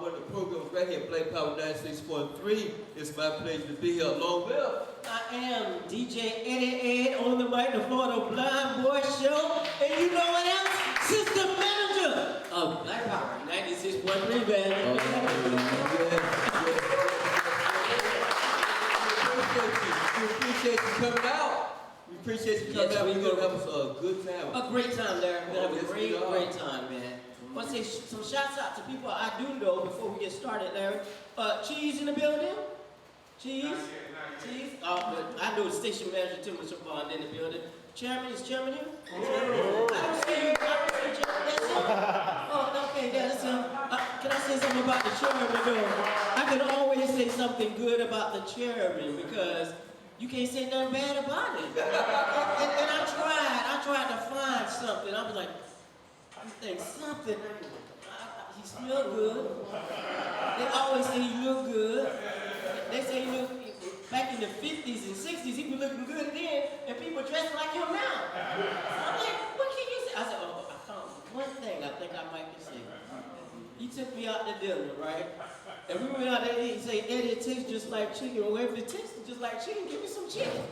one of the programs right here, Black Power 96.3. It's my pleasure to be here along with. I am DJ Ed on the mic, the Florida Blind Boy Show. And you know what else? System manager of Black Power 96.3, man. We appreciate you coming out. We appreciate you coming out. We're going to have us a good time. A great time, Larry. We're going to have a great time, man. I want to say some shouts out to people I do know before we get started, Larry. Cheese in the building? Cheese? Cheese? Oh, I know the station manager, Tim Bond, in the building. Chairman, is Chairman here? I don't see you. That's him. Oh, okay, that's him. Can I say something about the chairman, though? I can always say something good about the chairman because you can't say nothing bad about it. And I tried to find something. I was like, I think something. He smell good. They always say you look good. They say you look, back in the 50s and 60s, he was looking good then, and people dressing like him now. So I'm like, what can you say? I said, oh, I found one thing I think I might can say. He took me out to dinner, right? And we went out there and he said, Eddie, it tastes just like chicken. Well, if it tastes just like chicken, give me some chicken.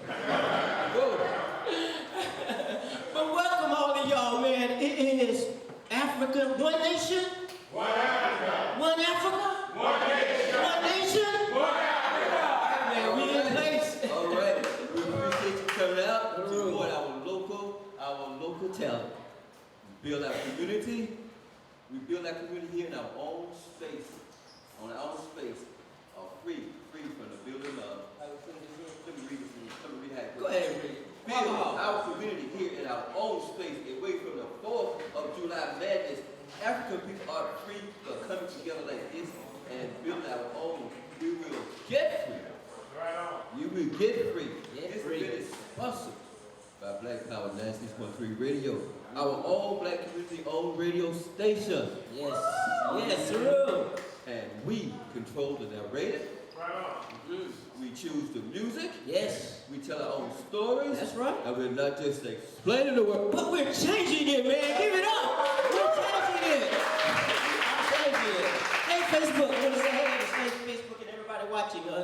But welcome all of y'all, man. It is Africa, one nation. One Africa. One Africa. One nation. One nation. One Africa. Man, we in place. All right. We appreciate you coming out to support our local talent. We build our community. We build our community here in our own space. On our own space. Free from the building of. Let me read this. Let me read how it goes. Go ahead, read. Build our community here in our own space, away from the 4th of July madness. African people are free for coming together like this and build our own. We will get free. You will get free. This event is sponsored by Black Power 96.3 Radio, our own black community-owned radio station. Yes, yes, true. And we control the narrative. We choose the music. Yes. We tell our own stories. That's right. And we're not just explaining the world, but we're changing it, man. Give it up. We're changing it. Hey, Facebook. I want to say hey to Facebook and everybody watching the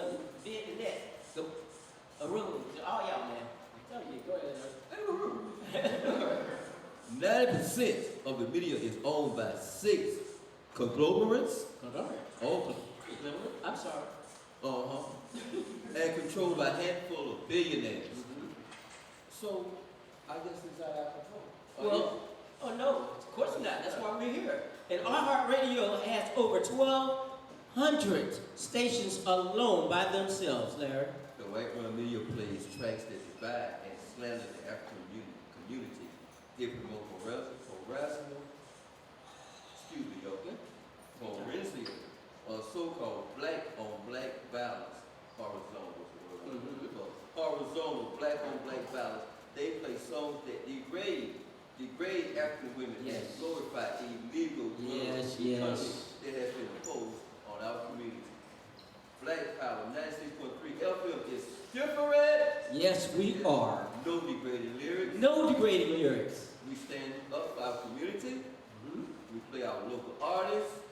internet. So, Arun, all y'all, man. Tell you, go ahead. 90% of the media is owned by 6 conglomerates. I'm sorry. And controlled by a handful of billionaires. So, I guess it's out of our control. Oh no, of course not. That's why we're here. And iHeartRadio has over 1,200 stations alone by themselves, Larry. The white-run media plays tracks that divide and slander the African community. They promote harassment, or so-called black-on-black violence, horizontal was the word. Horizontal black-on-black violence. They play songs that degrade African women and glorify illegal drugs that has been imposed on our community. Black Power 96.3 FM is different. Yes, we are. No degrading lyrics. No degrading lyrics. We stand up for our community. We play our local artists.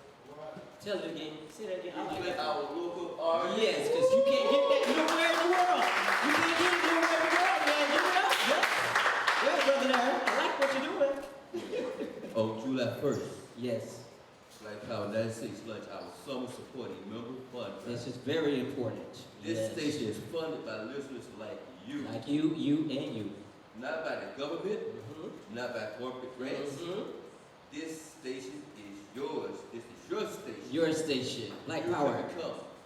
Tell it again. Say that again. We play our local artists. Yes, because you can't get that nowhere in the world. You can't get it nowhere in the world, man. Give it up. Yeah, brother Larry. I like what you're doing. On July 1st. Yes. Black Power 96 lunch, our summer supporting member fund. This is very important. This station is funded by listeners like you. Like you, and you. Not by the government, not by corporate grants. This station is yours. This is your station. Your station. Black Power.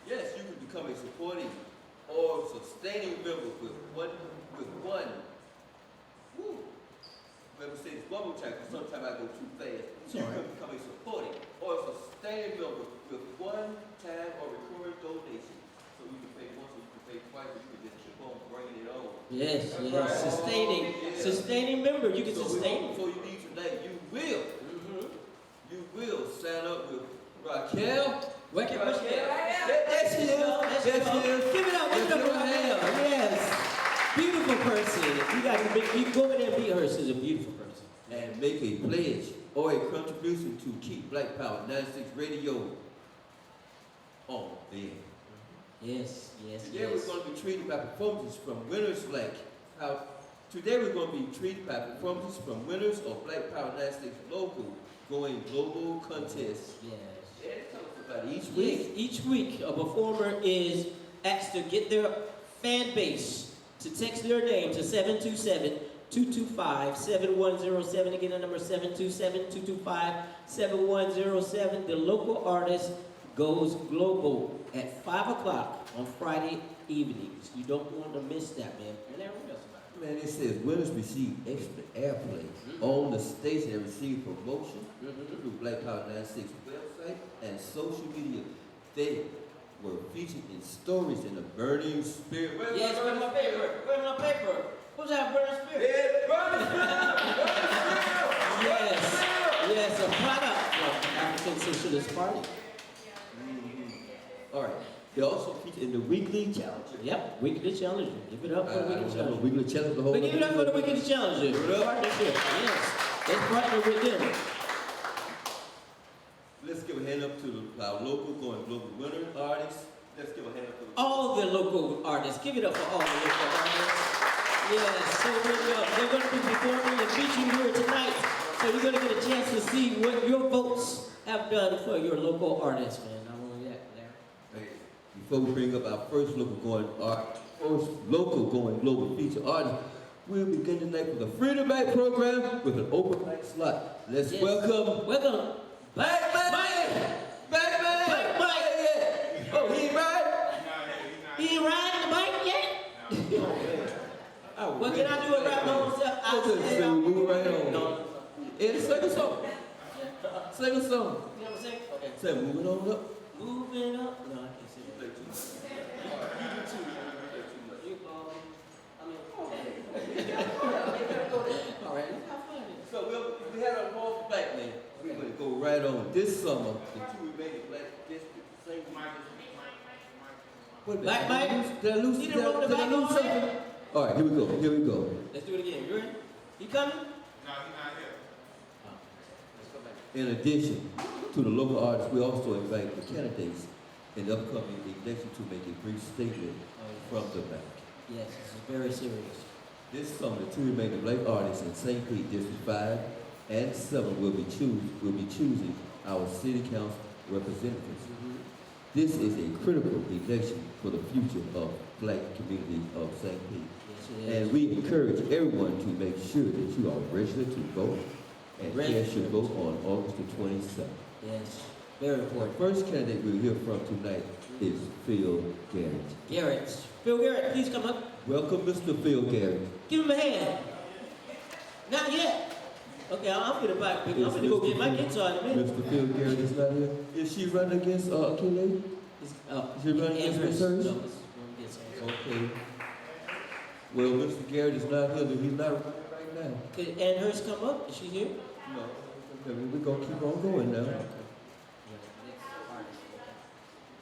You can become a supporting or sustaining member with one. Let me say this one more time, because sometimes I go too fast. You can become a supporting or a sustaining member with one-time or recurring donation. So you can pay once, or you can pay twice, or you can just keep on bringing it on. Yes. Sustaining member. You can sustain. So you need tonight, you will sign up with Raquel. Raquel. That's Give it up. Yes. Beautiful person. You go over there and meet her. She's a beautiful person. And make a pledge or a contribution to keep Black Power 96 Radio on them. Yes, yes, Today yes. we're going to be treated by performances from winners like today we're going to be treated by performances from winners of Black Power United States Local Going Global Contest. Yes. Yeah, tell us about it. Each week. Each week, a performer is asked to get their fan base to text their name to 727-225-7107. Again, the number 727-225-7107. The local artist goes global at 5 o'clock on Friday evenings. You don't want to miss that, man. And everyone else about it. Man, it says winners receive extra airplay on the station and receive promotion through Black Power 96 website and social media. They were featured in stories in the burning spirit. Yes, where's my paper? Where's my paper? What's that burning spirit? Yeah, burning spirit! Yes, yes, a product of African Socialist Party. All right. They also featured in the weekly challenge. Yep, Weekly Challenger. Give it up for the Weekly The Challenger. weekly challenge. The whole. But give it up for the Weekly Challenger. Give it up. Partnership, yes. Let's partner with them. Let's give a hand up to our local Going Global winner artists. Let's give a hand up to All the local artists. Give it up for all the local artists. Yes, so they're going to be performing and featuring here tonight. So you're going to get a chance to see what your votes have done for your local artists, man. I want that there. Hey, before we bring up our first local Going Global feature artist, we'll begin tonight with a Freedom Night program with an open mic slot. Let's welcome Black Man! Black Man! Black Mike! Yeah. Oh, he ain't right? He ain't riding the bike yet? What can I do around my own self? So we move right on. No. And sing a song. Sing a song. You know what I'm saying? Okay. Say, moving on up. Moving up. No, I can't say that. All right. So we had a whole Black Man. We're going to go right on. This summer, the two remaining Black districts, the same What Black Mike? Did I lose He done wrote the back on something? it? All right, here we go. Let's do it again. You ready? You coming? In addition to the local artists, we also invite the candidates in the upcoming election to make a brief statement from the back. Yes, this is very serious. This summer, the two remaining Black artists in St. Pete District 5 and 7 will be choosing our city council representatives. This is a critical election for the future of Black community of St. Pete. Yes, it is. And we encourage everyone to make sure that you are registered to vote and cast your vote on August the 27th. Yes, very important. First candidate we'll hear from tonight is Phil Garrett. Phil Garrett, please come up. Welcome, Mr. Phil Garrett. Give him a hand. Not yet. Okay, I'm gonna go get my guitar in a minute. Mr. Phil Garrett is not here. Is she running against Akwaaba? Is she running against Miss Hurst? Okay. Well, Mr. Garrett is not here. He's not running right now. Could Ann Hurst come up? Is she here? No. Okay, we're going to keep on going now.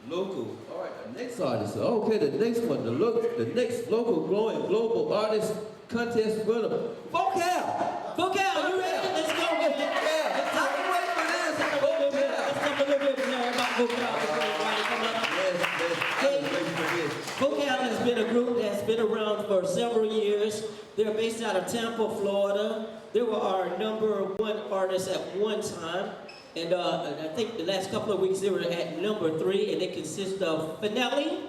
Local. All right, the next artist. Okay, the next one. The next local global artist contest winner. VOCALE! VOCALE, you ready? Let's go. Let's talk about this. Let's talk a little bit more about VOCALE before everybody come up. VOCALE has been a group that's been around for several years. They're based out of Tampa, Florida. They were our #1 artist at one time. And I think the last couple of weeks they were at #3, and they consist of Finale,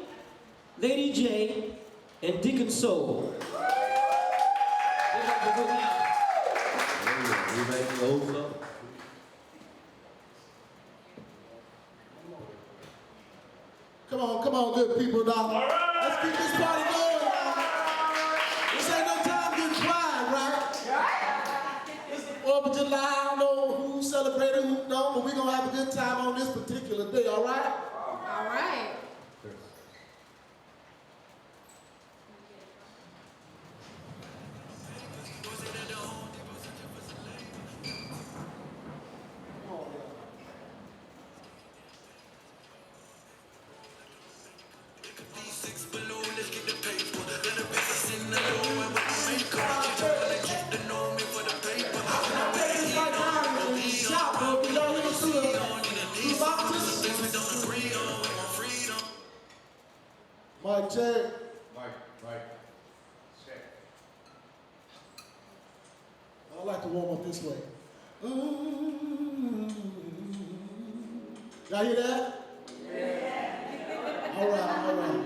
Lady J, and Deacon Soul. Come on, good people, dog. Let's keep this party going, dog. This ain't no time to get quiet, right? It's the 4th of July. I don't know who celebrated, who don't, but we're going to have a good time on this particular day, all right? All right. Shout, bro, 'cause y'all listen to the Mic check. Right. Check. I like to warm up this way. Y'all hear that? Yeah. All right.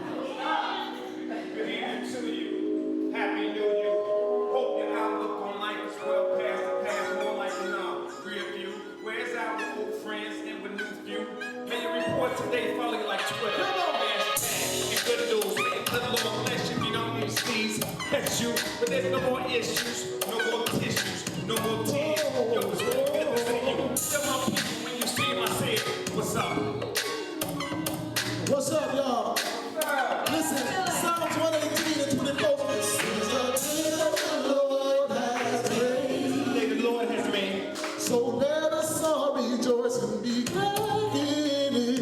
Good evening to you. Happy New Year. Hope your outlook on life is well past the past, more like an rear view. Where's our old friends and with new view? May your report today follow you like Twitter. Hashtag and good news. May the Lord bless you. You don't need sneeze. That's you. But there's no more issues, no more tissues, no more tears. Yo, it's really good to see you. Tell my people when you see them, I say it. What's up? What's up, y'all? Listen, Psalms 118 and 24. This is the day the Lord has made. The day the Lord has made. So let us all rejoice and be glad in it.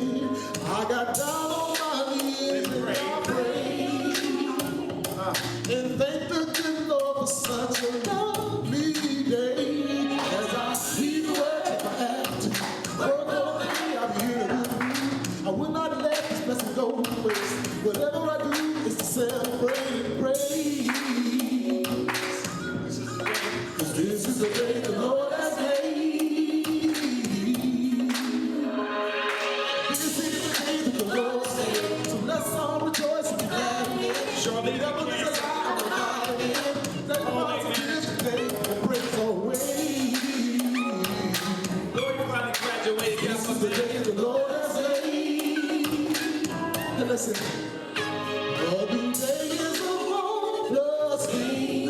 I got down on my knees and I prayed. And thank the good Lord for such a lovely day. As I see the work I have to work all day, I'm here to do. I will not let this blessing go to waste. Whatever I do is to celebrate and praise. 'Cause this is the day the Lord has made. This is the day that the Lord said. So let's all rejoice and be glad in it. Surely The devil is alive and alive again. Let the positive today and praise away. Lord, you finally graduated. This is the day the Lord has made. And listen, a new day is a marvelous thing.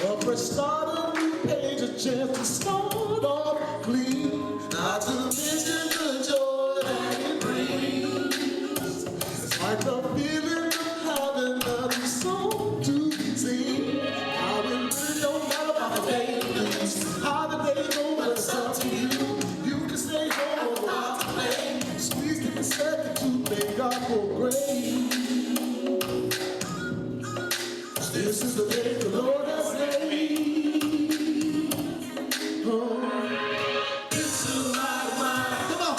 A fresh start, a new page, a chance to start off clean. Not to mention the joy that it brings. It's like the feeling of having a new song to sing. How it really don't matter about the day is. How the day goes, but it's up to you. You can stay home or go out to play. Squeeze the second to thank God for grace. This is the day the Lord has made. Oh, this is the light of mine. Come on,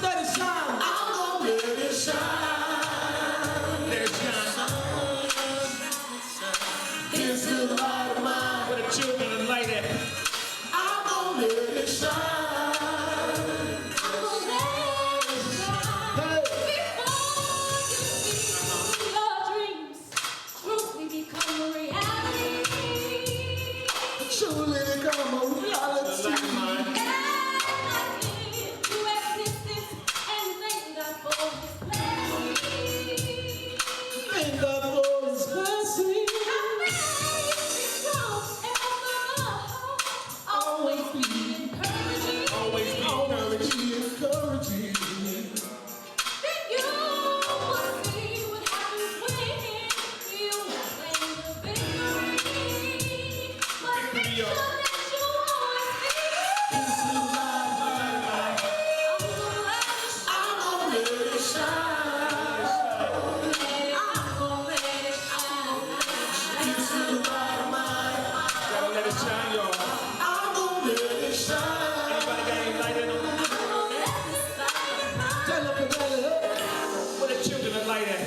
let it shine. I'm gonna let it shine. Let it shine. This is the light of mine. For the children and light at. I'm gonna let it shine. Surely they come a reality. Thank God for His blessing. Always be encouraging. Gotta let it shine, y'all. I'm gonna let it shine. Anybody got any light in them? Tell them to let it up. Where the children are light at?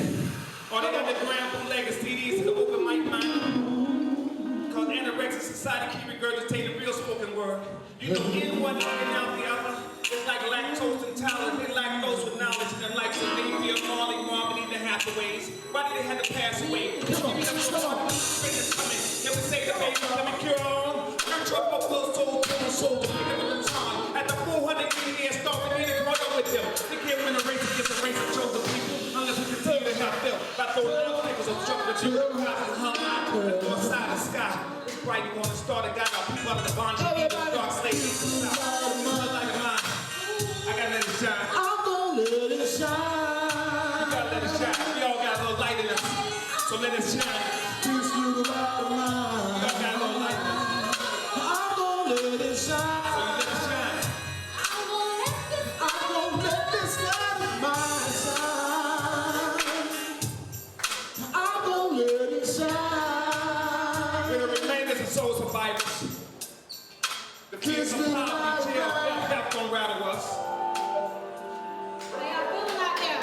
Or they got the grand bootleggers CDs to the open mic mind? Cause anorexic society keep regurgitating real spoken word. You know, in one knocking out the other. It's like lactose intolerant. They lactose with knowledge and the likes of Davey, Marley, Marvin, the Hathaways. Why did they have to pass away? Just give me the spring is coming. Then we say the baby, let me cure on. Nurture up a close soul, pick up a baton. At the 400 years, start with me and run up with them. They can't win a race against a race of chosen people unless we continue to have them. By throwing down fingers of trouble that you high on the north side of the sky. It's bright, you want to start a guy, our people out of the bondage, the dark slaves. Like mine. I gotta let it shine. I'm gonna let it shine. You gotta let it shine. We all got a little light in us. So let it shine. This little light of We mine. all got a little light in us. I'm gonna let it So shine. you let it shine. I'm gonna let this light of mine shine. I'm gonna let it shine. We're the remainders of soul survivors. The kids of poverty, jail, death don't rattle us. How y'all feeling out there?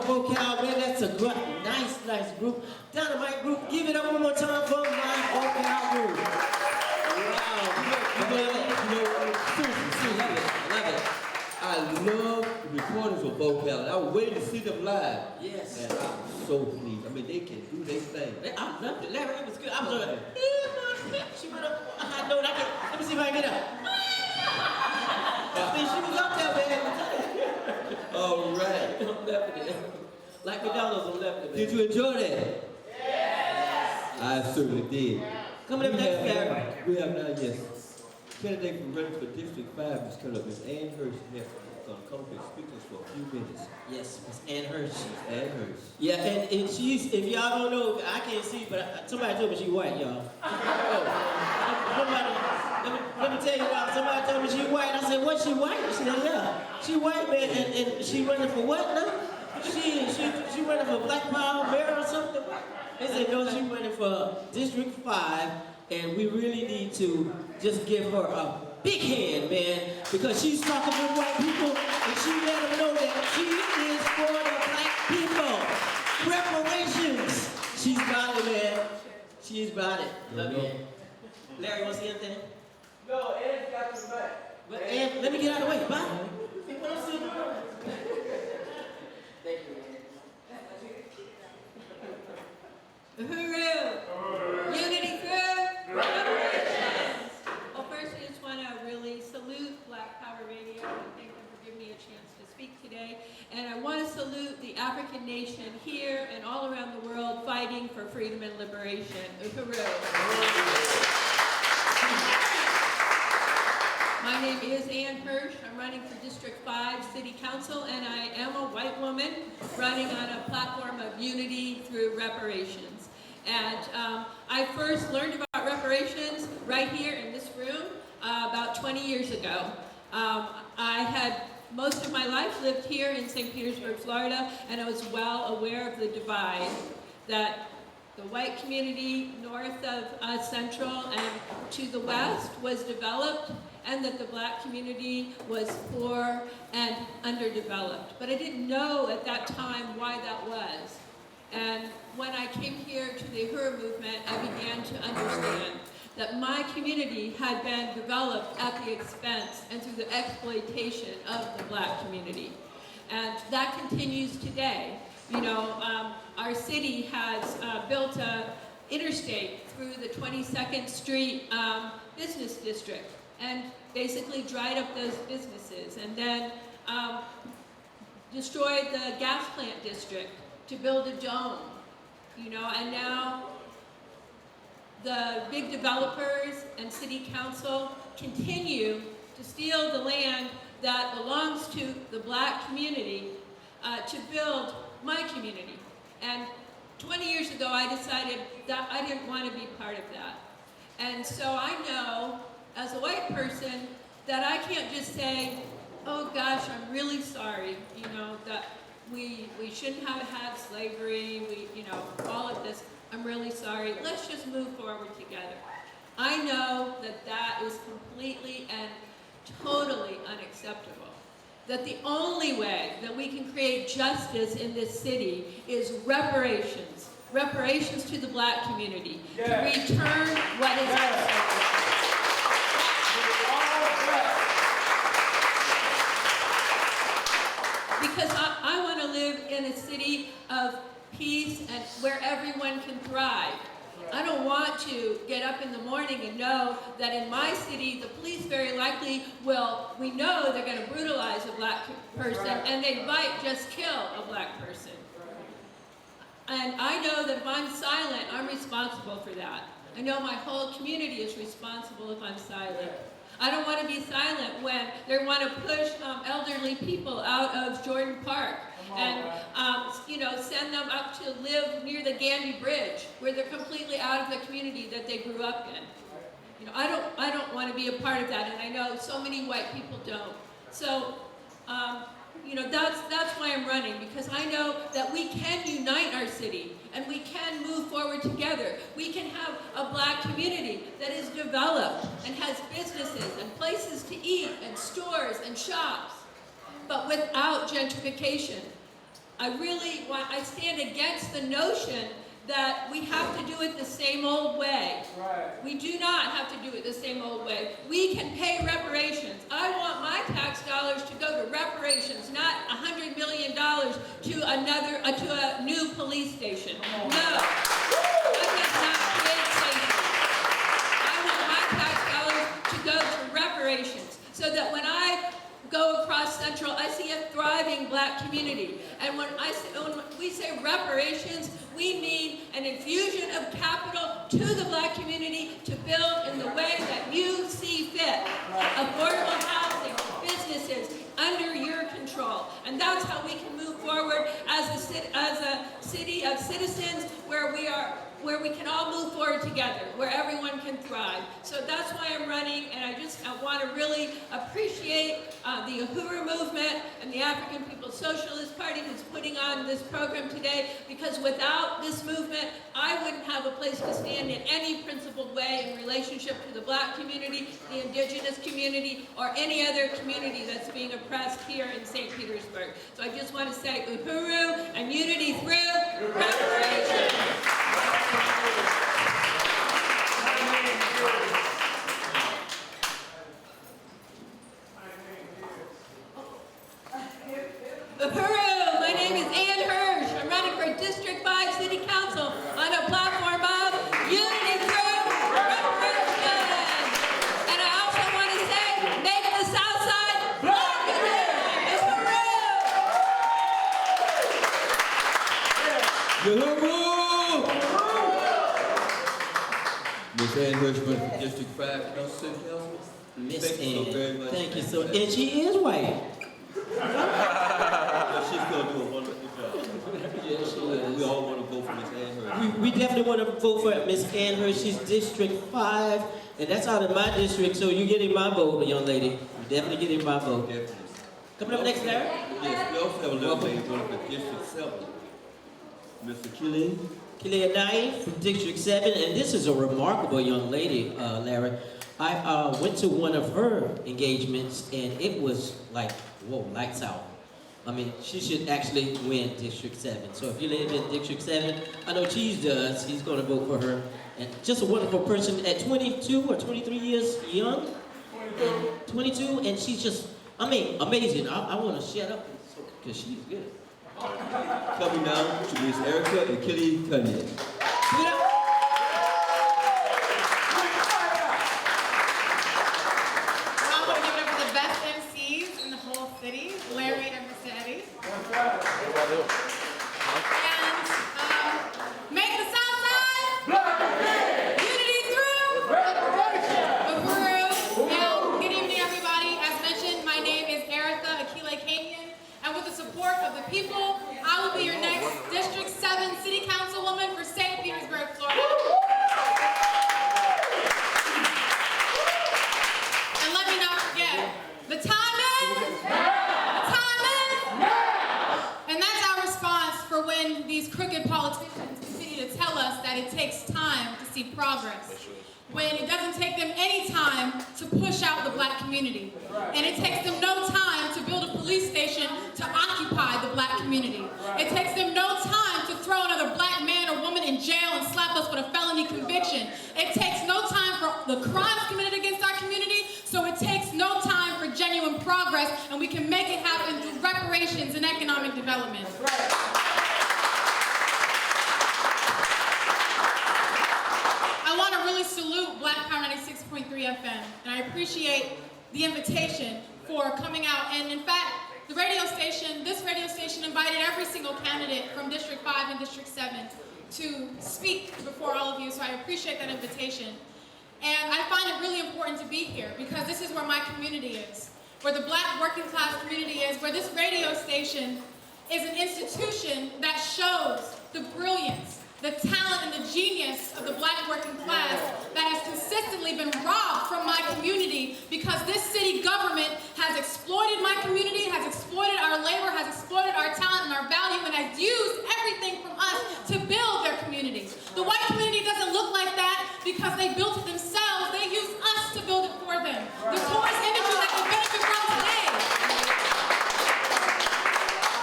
VOCALE, man, that's a good, nice group. Dynamite group, give it up one more time for my VOCALE group. Wow, Seriously, love it. I love the recordings of VOCALE, and I was waiting to see them live. yes. And I'm so pleased. I mean, they can do their thing. I loved it. Larry, it was good. I was like, she went up a high note. Let me see if I can get up. I mean, she was up there, man. All right. I'm left it. Like McDonald's, I'm left it. Did you enjoy that? Yes. I certainly did. Coming up next, Larry. We have now, yes, candidate for running for District 5 is coming up. Ms. Ann Hurst here. Going to come up and speak to us for a few minutes. Yes, Miss Ann Hurst. Ann Hurst. Yeah, and she's, if y'all don't know, I can't see, but somebody told me she white, y'all. Let me tell you about, somebody told me she white. I said, what, she white? She said, yeah. She white, man, and she running for what now? She running for Black Power Mayor or something? They said, no, she running for District 5, and we really need to just give her a big hand, man, because she's talking to white people, and she let them know that she is for the black people. Reparations. She's about it, man. She's about it. Love you. Larry, want to say anything? No, Ann's got your back. But Ann, let me get out of the way. Bye. Thank you. Hooroo! Unity through reparations! Well, first I just want to really salute Black Power Radio and thank them for giving me a chance to speak today. And I want to salute the African nation here and all around the world fighting for freedom and liberation. Hooroo! My name is Ann Hirsch. I'm running for District 5 City Council, and I am a white woman running on a platform of unity through reparations. And I first learned about reparations right here in this room about 20 years ago. I had most of my life lived here in St. Petersburg, Florida, and I was well aware of the divide that the white community north of Central and to the west was developed, and that the black community was poor and underdeveloped. But I didn't know at that time why that was. And when I came here to the Uhuru movement, I began to understand that my community had been developed at the expense and through the exploitation of the black community. And that continues today. You know, our city has built an interstate through the 22nd Street business district and basically dried up those businesses, and then destroyed the gas plant district to build a dome, you know, and now the big developers and city council continue to steal the land that belongs to the black community to build my community. And 20 years ago, I decided that I didn't want to be part of that. And so I know, as a white person, that I can't just say, oh gosh, I'm really sorry, you know, that we shouldn't have had slavery, you know, all of this. I'm really sorry. Let's just move forward together. I know that that is completely and totally unacceptable. That the only way that we can create justice in this city is reparations. Reparations to the black community. To return what is ours. Because I want to live in a city of peace and where everyone can thrive. I don't want to get up in the morning and know that in my city, the police very likely we know they're going to brutalize a black person, and they might just kill a black person. And I know that if I'm silent, I'm responsible for that. I know my whole community is responsible if I'm silent. I don't want to be silent when they want to push elderly people out of Jordan Park and send them up to live near the Gandy Bridge, where they're completely out of the community that they grew up in. I don't want to be a part of that, and I know so many white people don't. So, that's why I'm running, because I know that we can unite our city and we can move forward together. We can have a black community that is developed and has businesses and places to eat and stores and shops, but without gentrification. I stand against the notion that we have to do it the same old way. Right. We do not have to do it the same old way. We can pay reparations. I want my tax dollars to go to reparations, not $100 million to a new police station. No. That does not create safety. I want my tax dollars to go to reparations, so that when I go across Central, I see a thriving black community. And when we say reparations, we mean an infusion of capital to the black community to build in the way that you see fit. Affordable housing, businesses, under your control. And that's how we can move forward as a city of citizens where we can all move forward together, where everyone can thrive. So that's why I'm running, and I want to really appreciate the Uhuru movement and the African People's Socialist Party who's putting on this program today, because without this movement, I wouldn't have a place to stand in any principled way in relationship to the black community, the indigenous community, or any other community that's being oppressed here in St. Petersburg. So I just want to say Uhuru and unity through reparations. Uhuru! My name is Ann Hirsch. I'm running for District 5 City Council on a platform of unity through reparations. And I also want to say, make the South Side black again! Uhuru! Miss Ann Hirsch, running for District 5 City Council. Miss Thank you so very much. Thank you so much. And she is white. She's going to do a wonderful job. Yes, she is. We all want to vote for Miss Ann Hirsch. We definitely want to vote for Miss Ann Hirsch. She's District 5, and that's out of my district, so you're getting my vote, young lady. You're definitely getting my vote. Definitely. Coming up next, Larry? Yes, we also have a little lady running for District 7. Mr. Kili Anai from District 7, and this is a remarkable young lady, Larry. I went to one of her engagements, and it was like, whoa, lights out. I mean, she should actually win District 7. So if you live in District 7, I know Cheese does. He's going to vote for her. And just a wonderful person at 22 or 23 years young. 22, and she's just, amazing. I want to shut up because she's good. Coming now to Miss Erica and Kitty Cunningham. Larry and Mercedes. And make the South Side black. Unity through reparations. Now, good evening, everybody. As mentioned, my name is Erica Akile Kanyan, and with the support of the people, I will be your next District 7 City Councilwoman for St. Petersburg, Florida. And let me not forget, the time is when these crooked politicians continue to tell us that it takes time to see progress, when it doesn't take them any time to push out the black community, and it takes them no time to build a police station to occupy the black community. It takes them no time to throw another black man or woman in jail and slap us with a felony conviction. It takes no time for the crimes committed against our community, so it takes no time for genuine progress, and we can make it happen through reparations and economic development. salute Black Power 96.3 FM, and I appreciate the invitation for coming out. And in fact, this radio station invited every single candidate from District 5 and District 7 to speak before all of you, so I appreciate that invitation. And I find it really important to be here because this is where my community is, where the Black working class community is, where this radio station is an institution that shows the brilliance, the talent, and the genius of the Black working class that has consistently been robbed from my community because this city government has exploited my community, has exploited our labor, has exploited our talent and our value, and has used everything from us to build their community. The white community doesn't look like that because they built it themselves. They use us to build it for them. The tourist industry that they benefit from today,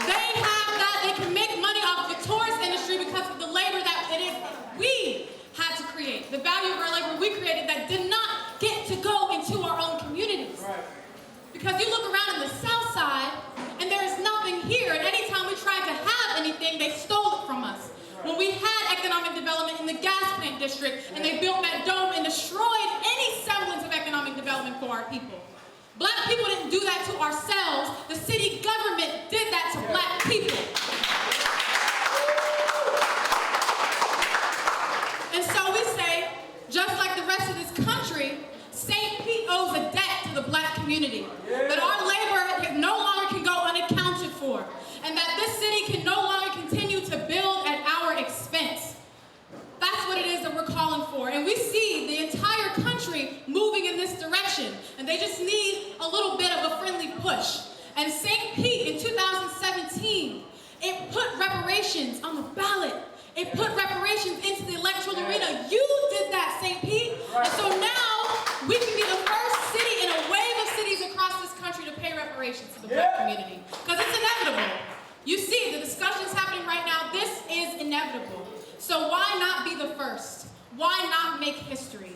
they have that. They can make money off of the tourist industry because of the labor that we had to create. The value of our labor we created that did not get to go into our own communities. Right. Because you look around in the South Side and there is nothing here, and anytime we tried to have anything, they stole it from us. When we had economic development in the gas plant district and they built that dome and destroyed any semblance of economic development for our people. Black people didn't do that to ourselves. The city government did that to Black people. And so we say, just like the rest of this country, St. Pete owes a debt to the Black community. That our labor no longer can go unaccounted for. And that this city can no longer continue to build at our expense. That's what it is that we're calling for. And we see the entire country moving in this direction. And they just need a little bit of a friendly push. And St. Pete in 2017, it put reparations on the ballot. It put reparations into the electoral arena. You did that, St. Pete. And so now we can be the first city in a wave of cities across this country to pay reparations to the Black community. Because it's inevitable. You see, the discussions happening right now, this is inevitable. So why not be the first? Why not make history?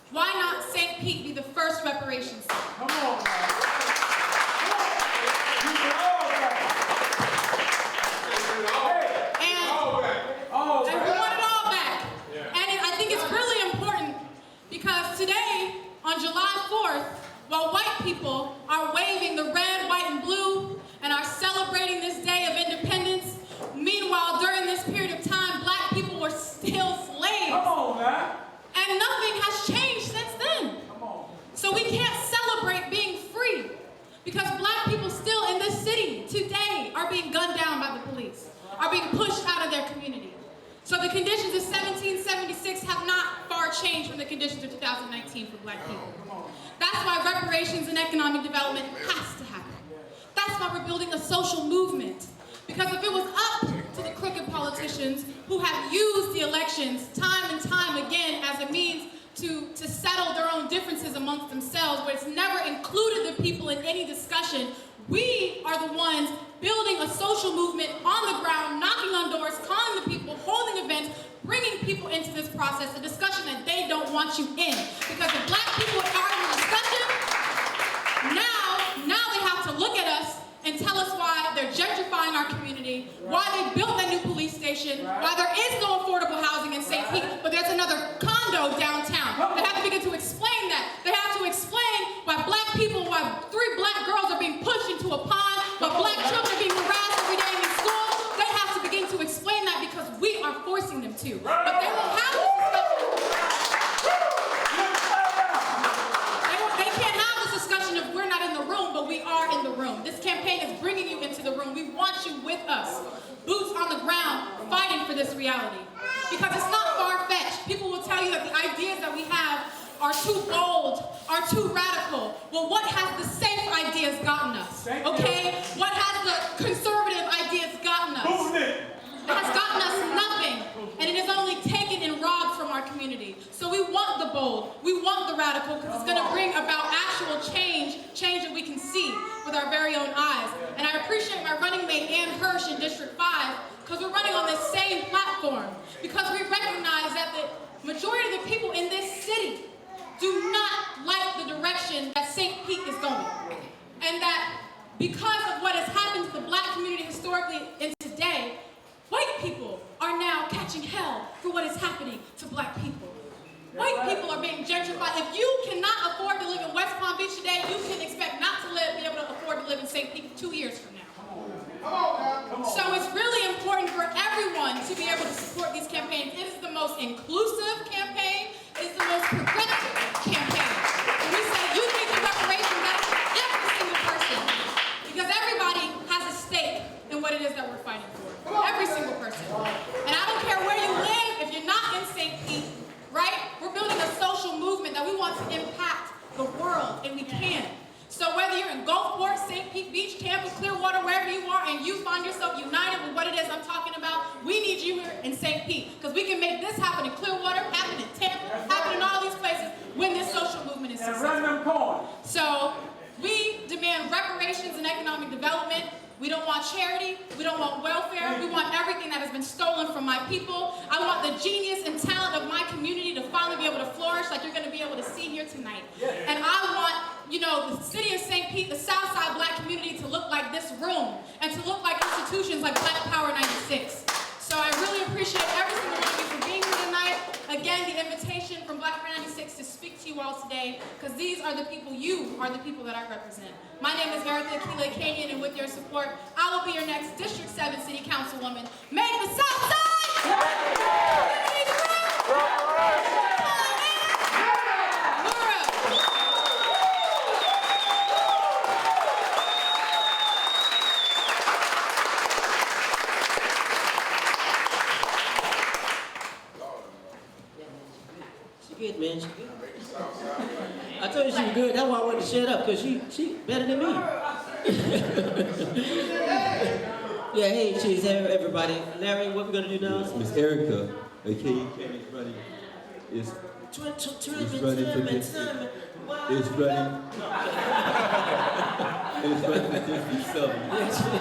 Why not St. Pete be the first reparations city? Come on, man. And we want it all back. And I think it's really important because today, on July 4th, while white people are waving the red, white, and blue and are celebrating this day of independence, meanwhile, during this period of time, Black people were still slaves. Come on, man. And nothing has changed since then. Come on. So we can't celebrate being free because Black people still in this city today are being gunned down by the police, are being pushed out of their community. So the conditions of 1776 have not far changed from the conditions of 2019 for Black people. That's why reparations and economic development has to happen. That's why we're building a social movement. Because if it was up to the crooked politicians who have used the elections time and time again as a means to settle their own differences amongst themselves, where it's never included the people in any discussion, we are the ones building a social movement on the ground, knocking on doors, calling the people, holding events, bringing people into this process, a discussion that they don't want you in. Because if Black people are in the discussion, now they have to look at us and tell us why they're gentrifying our community, why they built that new police station, why there is no affordable housing in St. Pete, but there's another condo downtown. They have to begin to explain that. They have to explain why Black people, why 3 Black girls are being pushed into a pond, why Black children are being harassed every day in school. They have to begin to explain that because we are forcing them to. But they won't have this discussion. They can't have this discussion if we're not in the room, but we are in the room. This campaign is bringing you into the room. We want you with us, boots on the ground, fighting for this reality. Because it's not far-fetched. People will tell you that the ideas that we have are too bold, are too radical. Well, what has the safe ideas gotten us? Okay? What has the conservative ideas gotten us? It has gotten us nothing. And it has only taken and robbed from our community. So we want the bold, we want the radical, because it's going to bring about actual change that we can see with our very own eyes. And I appreciate my running mate, Ann Hirsch, in District 5, because we're running on this same platform. Because we recognize that the majority of the people in this city do not like the direction that St. Pete is going. And that because of what has happened to the Black community historically and today, white people are now catching hell for what is happening to Black people. White people are being we can. So whether you're in Gulfport, St. Pete Beach, Tampa, Clearwater, wherever you are, and you find yourself united with what it is I'm talking about, we need you here in St. Pete. Because we can make this happen in Clearwater, happen in Tampa, happen in all these places when this social movement is successful. So we demand reparations and economic development. We don't want charity, we don't want welfare, we want everything that has been stolen from my people. I want the genius and talent of my community to finally be able to flourish like you're gonna be able to see here tonight. And I want, you know, the city of St. Pete, the Southside Black community to look like this room and to look like institutions like Black Power 96. So I really appreciate every single one of you for being here tonight. Again, the invitation from Black Power 96 to speak to you all today, because these are the people, you are the people that I represent. My name is Veritha Akile Kenyon, and with your support, I will be your next District 7 City Councilwoman. Make the Southside! Good, man. She good. I told you she was good. That's why I wanted to shut up, because she better than me. Yeah, hey, cheese, hey, everybody. Larry, what we gonna do now? Miss Erica, aka is running. Is running for District 7. It's running for District 7.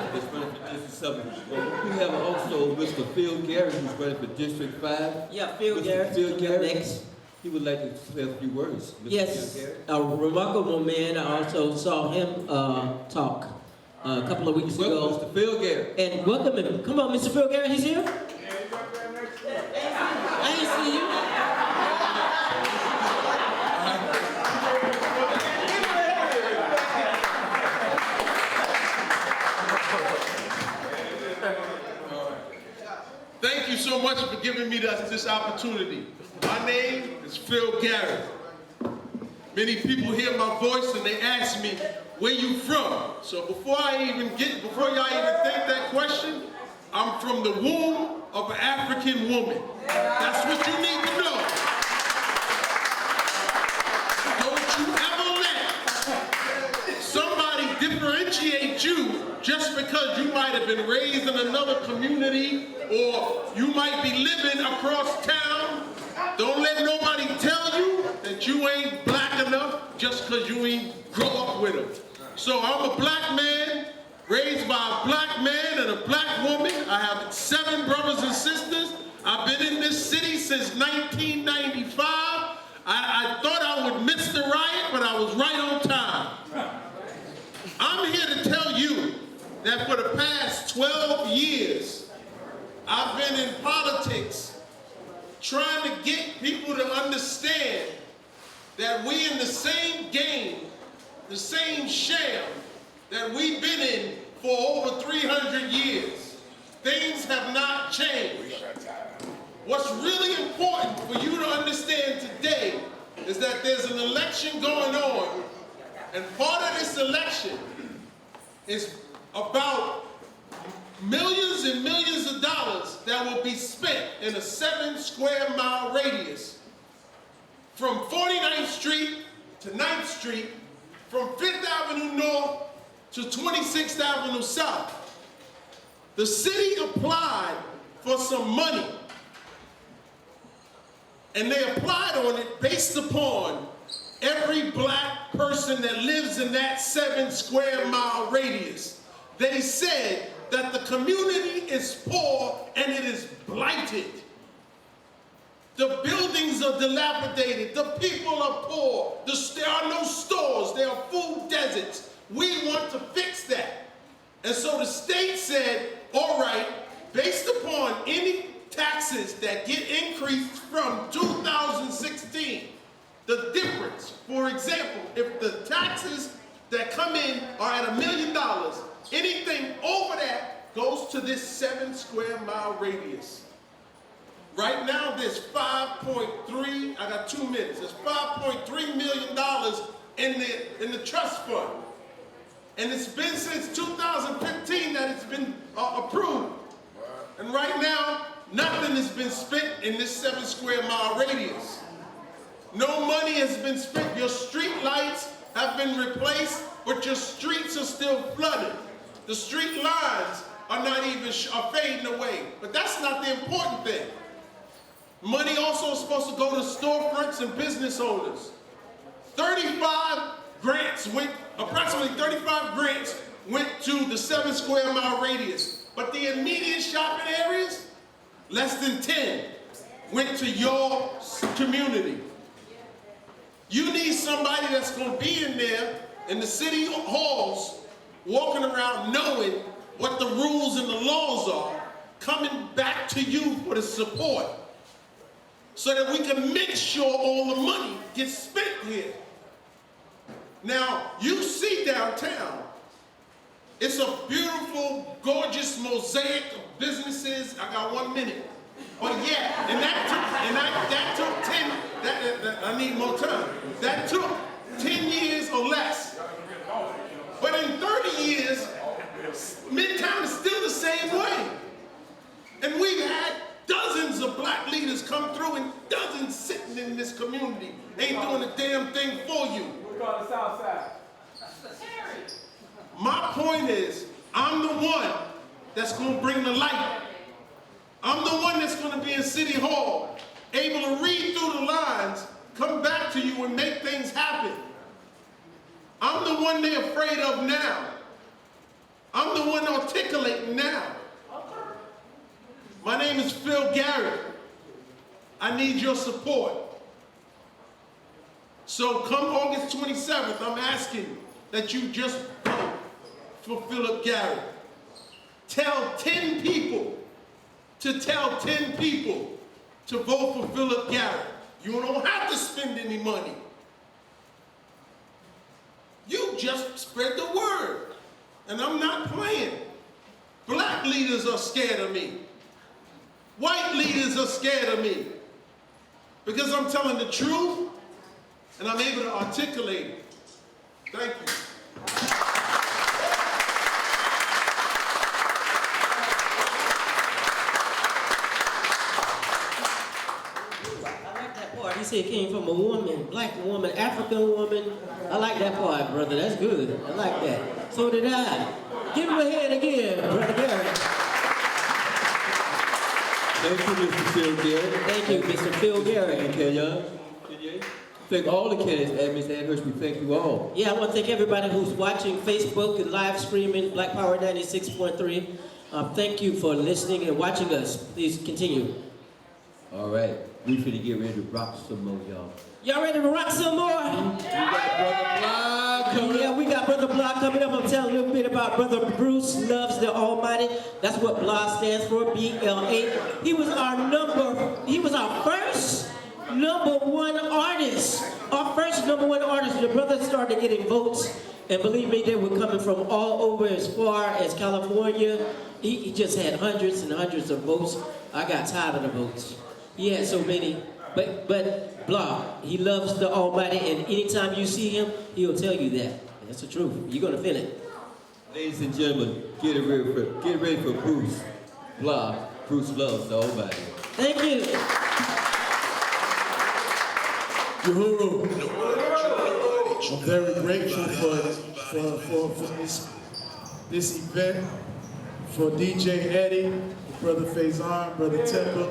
It's running for District 7. Well, we have also Mr. Phil Garrett, who's running for District 5. Yeah, Phil Garrett. Phil Garrett. Next. He would like to say a few words. Mr. Yes, Phil Garrett. a remarkable man. I also saw him talk a couple of weeks ago. Welcome, Mr. Phil Garrett. And welcome him. Come on, Mr. Phil Garrett, he's here? I ain't see you. Thank you so much for giving me this opportunity. My name is Phil Garrett. Many people hear my voice and they ask me, where you from? So before y'all even think that question, I'm from the womb of an African woman. That's what you need to know. Don't you ever let somebody differentiate you just because you might have been raised in another community or you might be living across town. Don't let nobody tell you that you ain't black enough just because you ain't grow up with them. So I'm a black man, raised by a black man and a black woman. I have 7 brothers and sisters. I've been in this city since 1995. I thought I would miss the riot, but I was right on time. I'm here to tell you that for the past 12 years, I've been in politics trying to get people to understand that we in the same game, the same sham that we've been in for over 300 years. Things have not changed. What's really important for you to understand today is that there's an election going on, and part of this election is about millions and millions of dollars that will be spent in a 7-square-mile radius from 49th Street to 9th Street, from 5th Avenue North to 26th Avenue South. The city applied for some money, and they applied on it based upon every black person that lives in that 7-square-mile radius. They said that the community is poor and it is blighted. The buildings are dilapidated, the people are poor, there are no stores, there are food deserts. We want to fix that. And so the state said, all right, based upon any taxes that get increased from 2016, the difference, for example, if the taxes that come in are at $1 million, anything over that goes to this 7-square-mile radius. Right now, there's 5.3, I got 2 minutes, there's $5.3 million in the trust fund. And it's been since 2015 that it's been approved. And right now, nothing has been spent in this 7-square-mile radius. No money has been spent. Your street lights have been replaced, but your streets are still flooded. The street lines are not even are fading away. But that's not the important thing. Money also is supposed to go to storefronts and business owners. 35 grants went, approximately 35 grants went to the 7 square mile radius. But the immediate shopping areas, less than 10 went to your community. You need somebody that's going to be in there in the city halls, walking around knowing what the rules and the laws are, coming back to you for the support, so that we can make sure all the money gets spent here. Now, you see downtown, it's a beautiful, gorgeous mosaic of businesses. I got 1 minute. But yeah, and that took 10, I need more time. That took 10 years or less. But in 30 years, Midtown is still the same way. And we've had dozens of black leaders come through and dozens sitting in this community. Ain't doing a damn thing for you. We call the South Side. My point is, I'm the one that's going to bring the light. I'm the one that's going to be in City Hall, able to read through the lines, come back to you and make things happen. I'm the one they're afraid of now. I'm the one articulating now. My name is Phil Garrett. I need your support. So come August 27th, I'm asking that you just vote for Philip Garrett. Tell 10 people to tell 10 people to vote for Philip Garrett. You don't have to spend any money. You just spread the word. And I'm not playing. Black leaders are scared of me. White leaders are scared of me. Because I'm telling the truth and I'm able to articulate it. Thank you. He said it came from a woman, black woman, African woman. I like that part, brother. That's good. I like that. So did I. Give him a hand again, Brother Garrett. Thank you, Mr. Phil Garrett. Thank you, Mr. Phil Garrett. And can y'all thank all the candidates and Ms. Amherst. We thank you all. Yeah, I want to thank everybody who's watching Facebook and live streaming Black Power 96.3. Thank you for listening and watching us. Please continue. All right. We finna get ready to rock some more, y'all. Y'all ready to rock some more? We got Brother B.L.A. coming up. We got Brother B.L.A. coming up. I'm telling you a little bit about Brother Bruce Loves the Almighty. That's what B.L.A. stands for, B.L.A. He was our first #1 artist. Our first #1 artist. The brother started getting votes, and believe me, they were coming from all over as far as California. He just had hundreds and hundreds of votes. I got tired of the votes. He had so many, but B.L.A., he loves the Almighty, and anytime you see him, he'll tell you that. That's the truth. You're gonna feel it. Ladies and gentlemen, get ready for Bruce. B.L.A. Bruce Loves the Almighty. Thank you. Uhuru. I'm very grateful for this event, for DJ Eddie, Brother Faison, Brother Temple,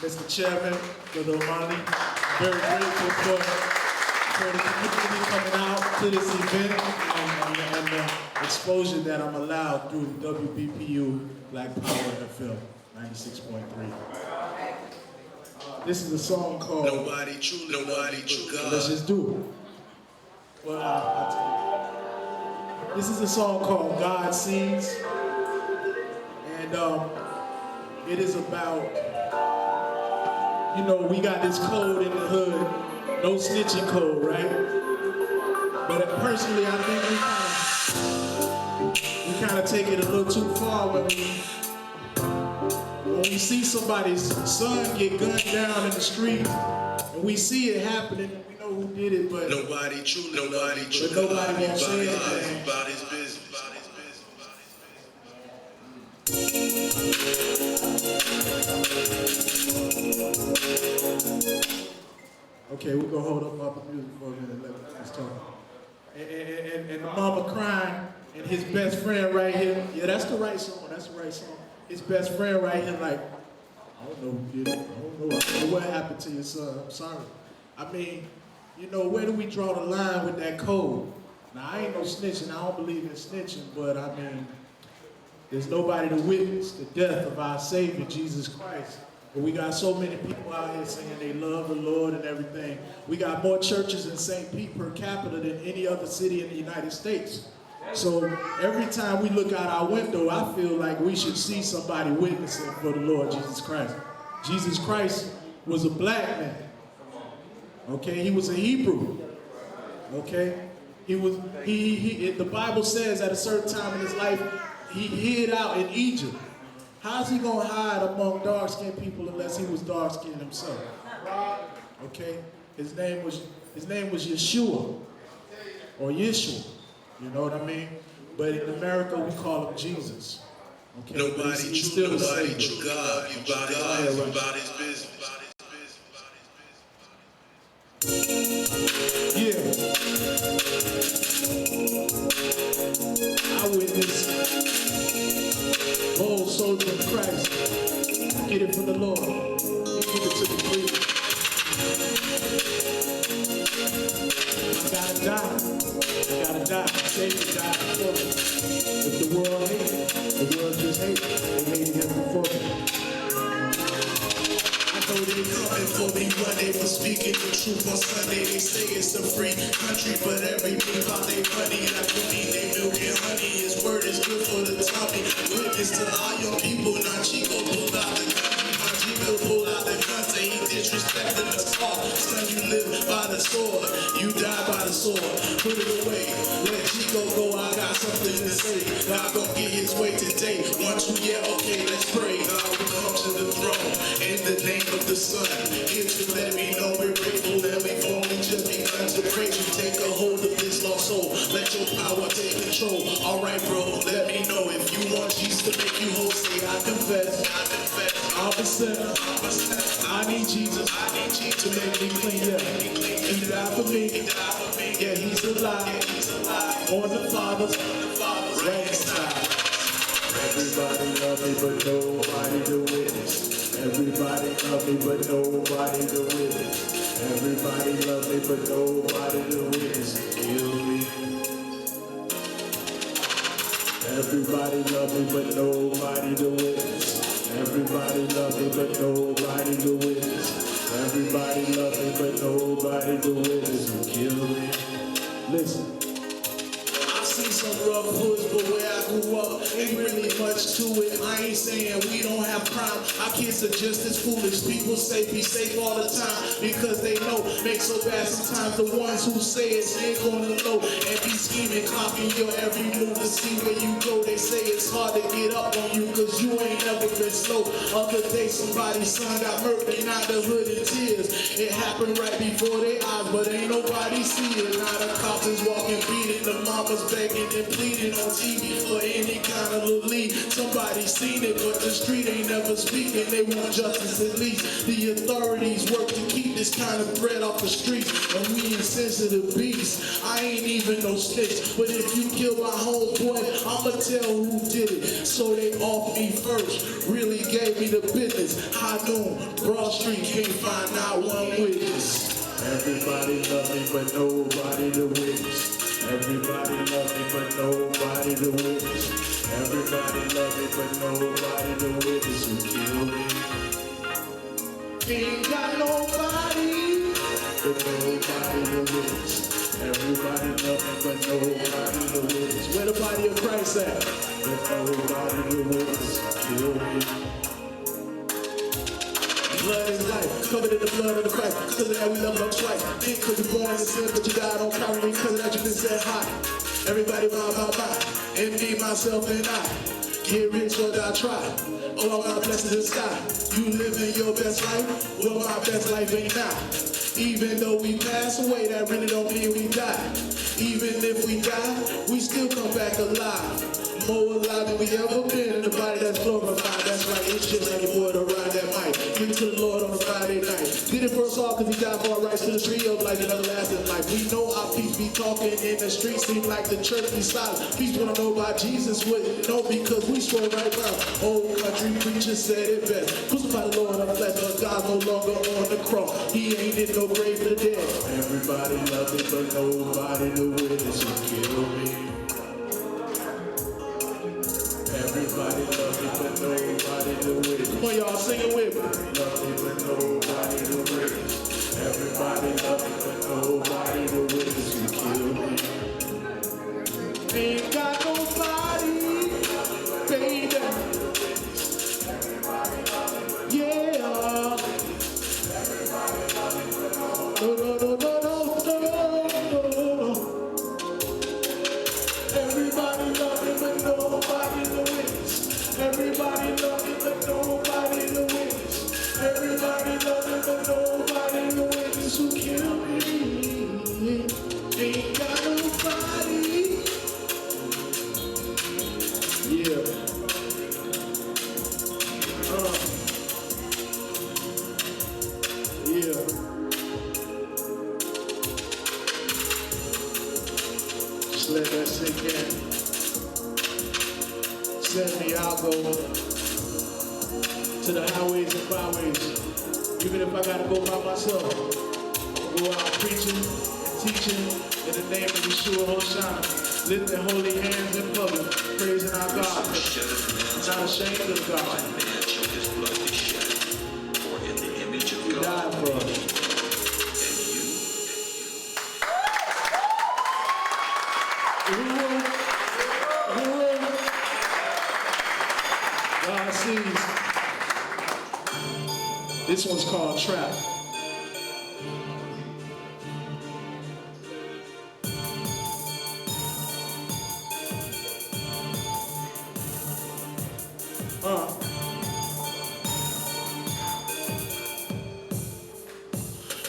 Mr. Chairman, Brother Omani. Very grateful for the community coming out to this event and the exposure that I'm allowed through WBPU Black Power FM 96.3. This is a song called Nobody True God. Let's just do it. Well, I'll tell you. This is a song called God Sees. And it is about, you know, we got this code in the hood, no snitching code, right? But personally, I think we kind of take it a little too far when we see somebody's son get gunned down in the street, and we see it happening, and we know who did it, but nobody true. But nobody won't say anything. About his business. Okay, we're gonna hold up the music for a minute. Let's talk. And the mama crying, and his best friend right here. Yeah, that's the right song. That's the right song. His best friend right here, like, I don't know who did it. I don't know what happened to your son. I'm sorry. I mean, you know, where do we draw the line with that code? Now, I ain't no snitching. I don't believe in snitching, but I mean, there's nobody to witness the death of our Savior, Jesus Christ. But we got so many people out here saying they love the Lord and everything. We got more churches in St. Pete per capita than any other city in the United States. So every time we look out our window, I feel like we should see somebody witnessing for the Lord Jesus Christ. Jesus Christ was a black man. Okay, he was a Hebrew. Okay, the Bible says at a certain time in his life, he hid out in Egypt. How's he gonna hide among dark-skinned people unless he was dark-skinned himself? Okay, his name was Yeshua or Yeshua. You know what I mean? But in America we call him Jesus. Okay, Nobody true, nobody true God. You about his business. Yeah. I witnessed old soldier of Christ get it from the Lord. He give it to the free. I gotta die. Savior died before me. If the world hates it, the world just hates it. They hated him before me. I know they coming for me when they was speaking the truth on Sunday. They say it's a free country, but every meal out they money. Like we need they milk and honey. His word is good for the tummy. Witness to all your people, not Chico pull out the country. My Chico pull out the country. He disrespecting us all. Son, you live by the sword, you die by the sword. Put it away, let Chico go. I got something to say. God gon' get his way today. Once we get okay, let's pray. God will come to the throne in the name of the Son. Here to let me know we're grateful that we've only just begun to pray. You take a hold of this lost soul. Let your power take control. Alright, bro, let me know if you want Jesus to make you whole. Say, I confess. I'm a sinner. I need Jesus to make me clean. Yeah. He died for me. Yeah, he's alive. On the Father's right side. Everybody love me, but nobody to witness. Everybody love me, but nobody to witness. Everybody love me, but nobody to witness. Kill me. Everybody love me, but nobody to witness. Everybody love me, but nobody to witness. Everybody love me, but nobody to witness. Kill me. Listen. I've seen some rough hoods, but where I grew up, ain't really much to it. I ain't saying we don't have crime. Our kids are just as foolish. People say be safe all the time because they know make so bad sometimes. The ones who say it, they gonna know and be scheming, copying your every move to see where you go. They say it's hard to get up on you because you ain't never been slow. Other day somebody's son got murdered in the hood in tears. It happened right before their eyes, but ain't nobody see it. Now the cops is walking beating, the mama's begging and pleading on TV for any kind of relief. Somebody seen it, but the street ain't never speaking. They want justice at least. The authorities work to keep this kind of bread off the streets. And we insensitive beasts. I ain't even no snitch, but if you kill my homeboy, I'ma tell who did it. So they off me first, really gave me the business. High noon, Broad Street, can't find out one witness. Everybody love me, but nobody to witness. Everybody love me, but nobody to witness. Everybody love me, but nobody to witness. Who kill me? Ain't got nobody, but nobody to witness. Everybody love me, but nobody to witness. Where the body of Christ at? But nobody to witness. Kill me. blood is life, covered in the blood of the Christ. Cause of that we love up twice. Think cause you born in sin, but you died on Calvary. Cause of that you been set high. Everybody bye. And me, myself, and I. Get rich or die try. All my blessings in sky. You living your best life? Well, my best life ain't now. Even though we pass away, that really don't mean we die. Even if we die, we still come back alive. More alive than we ever been in the body that's glorified. That's right, it's just like your boy to ride that mic. Give to the Lord on a Friday night. did it for us all because he died for our rights to the tree of life and everlasting life. We know our peace be talking in the streets, seem like the church be silent. Peace wanna know about Jesus, wouldn't know because we swear right now. Old country preacher said it best. Crucify the Lord on the flesh, but God no longer on the cross. He ain't in no grave of the dead. Everybody love me, but nobody to witness who killed me. Everybody love me, but nobody to witness. Come on, y'all, sing it with me. Love me, but nobody to witness. Everybody love me, but nobody to witness who killed me. Ain't got nobody, baby. Yeah. No, no, no, no, no, no, no. Everybody love me, but nobody to witness. Everybody love me, but nobody to witness. Everybody love me, but nobody to witness who killed me. Ain't got nobody. Yeah. Yeah. Just let that sink in. Send me, I'll go to the highways and byways. Even if I gotta go by myself, I'll go out preaching and teaching in the name of Yeshua Hoshana. Lifting holy hands in public, praising our God. Not ashamed of God. He died for us. God sees. This one's called Trap.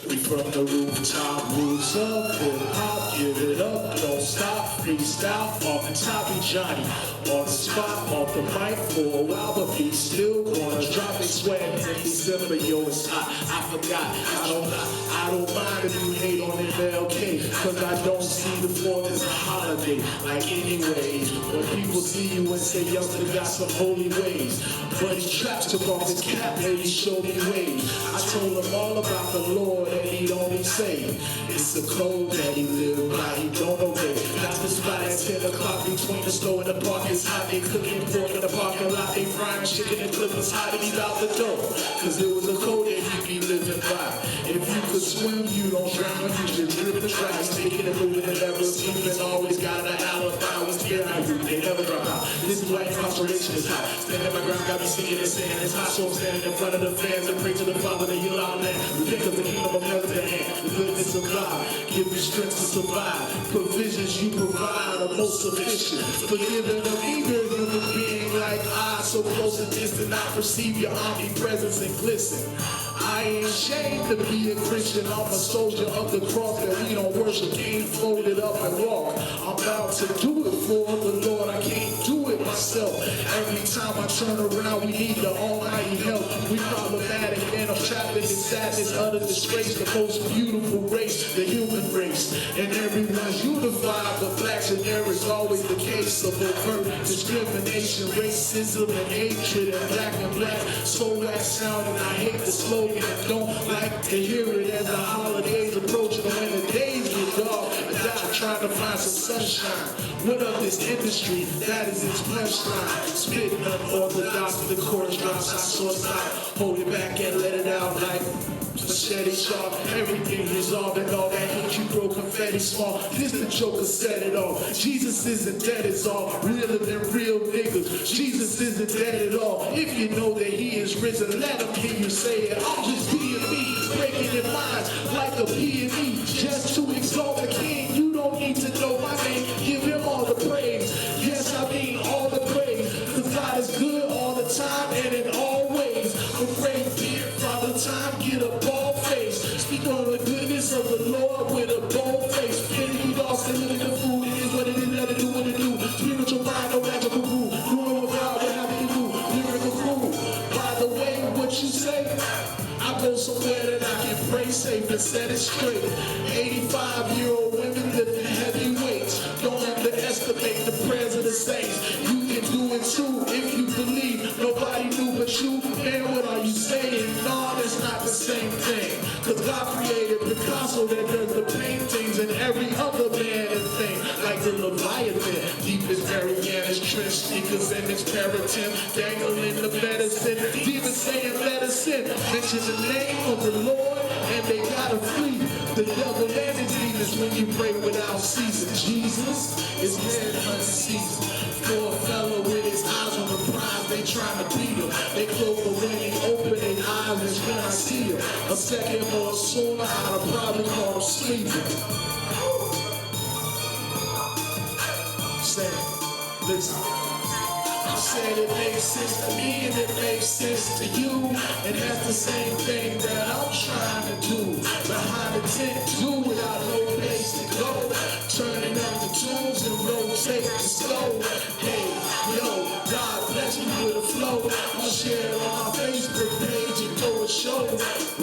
We from the rooftop, roots up, hip-hop, give it up, don't stop, freestyle, off the top, be Johnny, on the spot, off the mic for a while, but we still gonna drop it, sweat in December, yo, it's hot, I forgot, I don't mind if you hate on MLK, cause I don't see the 4th as a holiday, like anyways, when people see you and say, youngster got some holy ways, but he traps, took off his cap, and he showed me ways, I told him all about the Lord, and he'd only say, it's the code that he lived by, he don't obey. Got the spot at 10 o'clock between the store and the park, it's hot, they cooking pork in the parking lot, they frying chicken and clippers hot, and he's out the door. Cause it was a code that he be living by. If you could swim, you don't drown, you just drip and dry, sticking and moving and never sleeping, always got an alibi, we scared I do, they never drop out. This is why incarceration is hot. Standing my ground, got me singing and saying it's hot, so I'm standing in front of the fans and pray to the Father that heal our land. Repent of the kingdom of heaven at hand, the goodness of God, give me strength to survive. Provisions you provide are most sufficient. Forgiving of either human being like I, so close and distant, I perceive your omnipresence and glisten. I ain't ashamed to be a Christian, I'm a soldier of the cross that we don't worship, ain't folded up and walk. I'm about to do it for the Lord, I can't do it myself. Every time I turn around, we need the almighty help. We problematic and I'm trapped in this sadness, utter disgrace, the most beautiful race, the human race. And everyone's unified, but blacks and there is always the case of overt discrimination, racism and hatred, and black, so that sound, and I hate the slogan and don't like to hear it as the holidays approaching, and when the days get dark, I die trying to find some sunshine. What of this industry, that is its punchline. Spitting unorthodox, the chorus drops, I saw stop, hold it back and let it out like machete sharp, everything resolved and all that hate you throw confetti small. This the Joker said it all. Jesus isn't dead, it's all realer than real niggas. Jesus isn't dead at all. If you know that he is risen, let him hear you say it. I'm just being me, breaking your minds like a P&E, just to exalt the King. You don't need to know my name, give him all the praise. Yes, I mean all the praise, cause God is good all the time and in all ways. A great fear, Father time, get a bald face. Speak on the goodness of the Lord with a bold face. Pity lost and look at the food, it is what it is, let it do what it do. Spiritual mind, no magical rule. Doing with God, what have you do? Lyrical cool. By the way, what you say, I go somewhere that I can and set it straight. 85-year-old women lifting heavy weights. Don't underestimate the prayers of the saints. You can do it too if you believe. Nobody knew but you. Man, what are you saying? No, that's not the same thing. Cause God created Picasso that does the paintings and every other man and thing. Like the Leviathan, deep as Mariana's trench sneakers and his paratin, dangling the medicine. Demons saying let us in. Mention the name of the Lord and they gotta flee. The devil and his demons when you pray without ceasing. Jesus is manhunt season. For a fellow with his eyes on the prize, they trying to beat him. They close the when he open their eyes, that's when I see him. A second more sooner, I'd probably call him sleeping. Say, listen. I said it makes sense to me and it makes sense to you. And that's the same thing that I'm trying to do. Behind the tent, do without no place to go. Turning up the tunes and rotate the slow. Hey, yo, God bless me with a flow. I'll share it on my Facebook page and throw a show.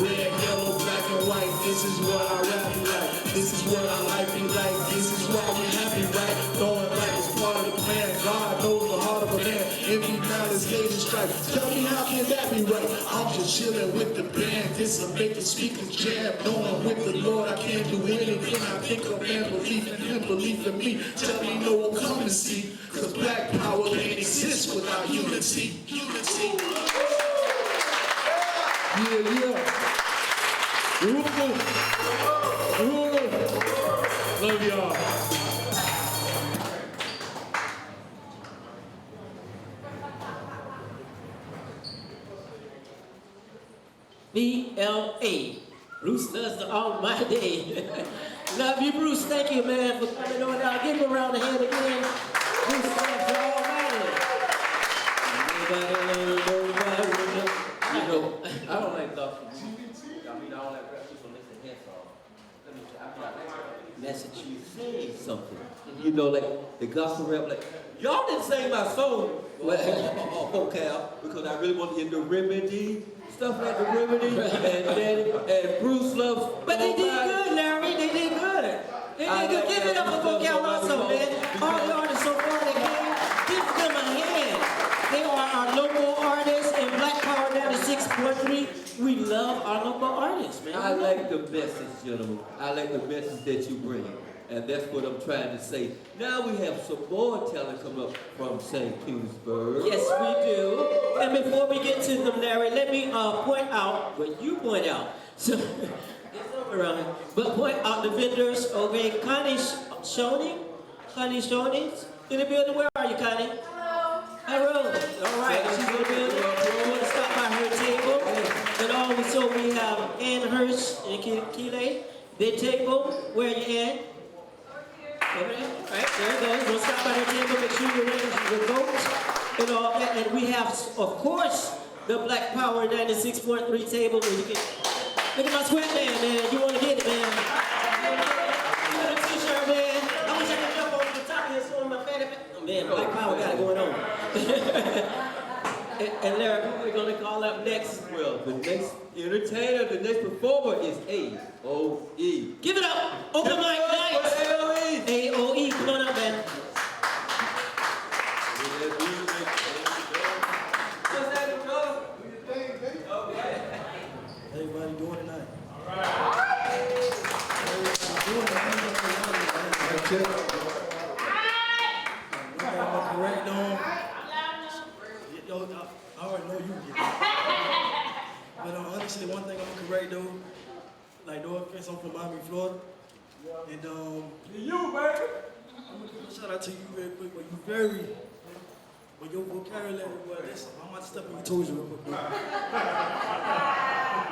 Red, yellow, black and white, this is what I rap like. This is what I like me like. This is why we happy, right? Throwing like it's part of the plan. God knows the heart of a man. Envy, malice, hate, and strife. Tell me how can that be right? I'm just chilling with the band. This'll make the speakers jam. Knowing with the Lord I can't do anything I think of, man. Believe in him, believe in me. Tell me no one come and see. Cause black power can't exist without unity. Unity. Love y'all. B.L.A. Bruce does the almighty. Love you, Bruce. Thank you, man, for coming on out. Give him a round of hand again. Bruce does the almighty. You know, I don't like gospel music. I mean, I don't like rap people listen to his songs. Let me tell you, I feel like Massachusetts saying something. You know, like the gospel rap, like, y'all didn't sing my song, VOCALE, because I really want to hear the remedy, stuff like the remedy, and Bruce loves. but they did good, Larry. They did good. They did good. Give it up for VOCALE also, man. All the artists so far they came, give them a hand. They are our local artists in Black Power 96.3. We love our local artists, man. I like the message, gentlemen. I like the message that you bring. And that's what I'm trying to say. Now we have some more talent come up from St. Petersburg. Yes, we do. And before we get to them, Larry, let me point out what you point out. So, it's over around here. But point out the vendors, okay? Connie Shoney? Connie Shoney's in the building. Where are you, Connie? Hello. All right, she's in the building. You want to stop by her table. And also we have Ann Hirsch and Keeley. Their table. Where are you, Ann? Over there. All right, there it goes. We'll stop by their table, make sure you're ready to vote and all that. And we have, of course, the Black Power 96.3 table where you can look at my sweatband, man. You want to get it, man. You got a t-shirt, man. I wish I could jump over the top of here so my fanny. Oh, man, Black Power got it going on. And Larry, who we're going to call up next? Well, the next entertainer, the next performer is AOE. Give it up. Open mic night. AOE. AOE, come on up, man. Everybody doing tonight? All right. Am I correct on? Yo, I already know you get it. But honestly, one thing I'm correct though, like no offense, I'm from Miami, Florida. And You, baby. I'm gonna give a shout out to you real quick, but your vocabulary, well, listen, I'm about to step on your toes real quick, bro.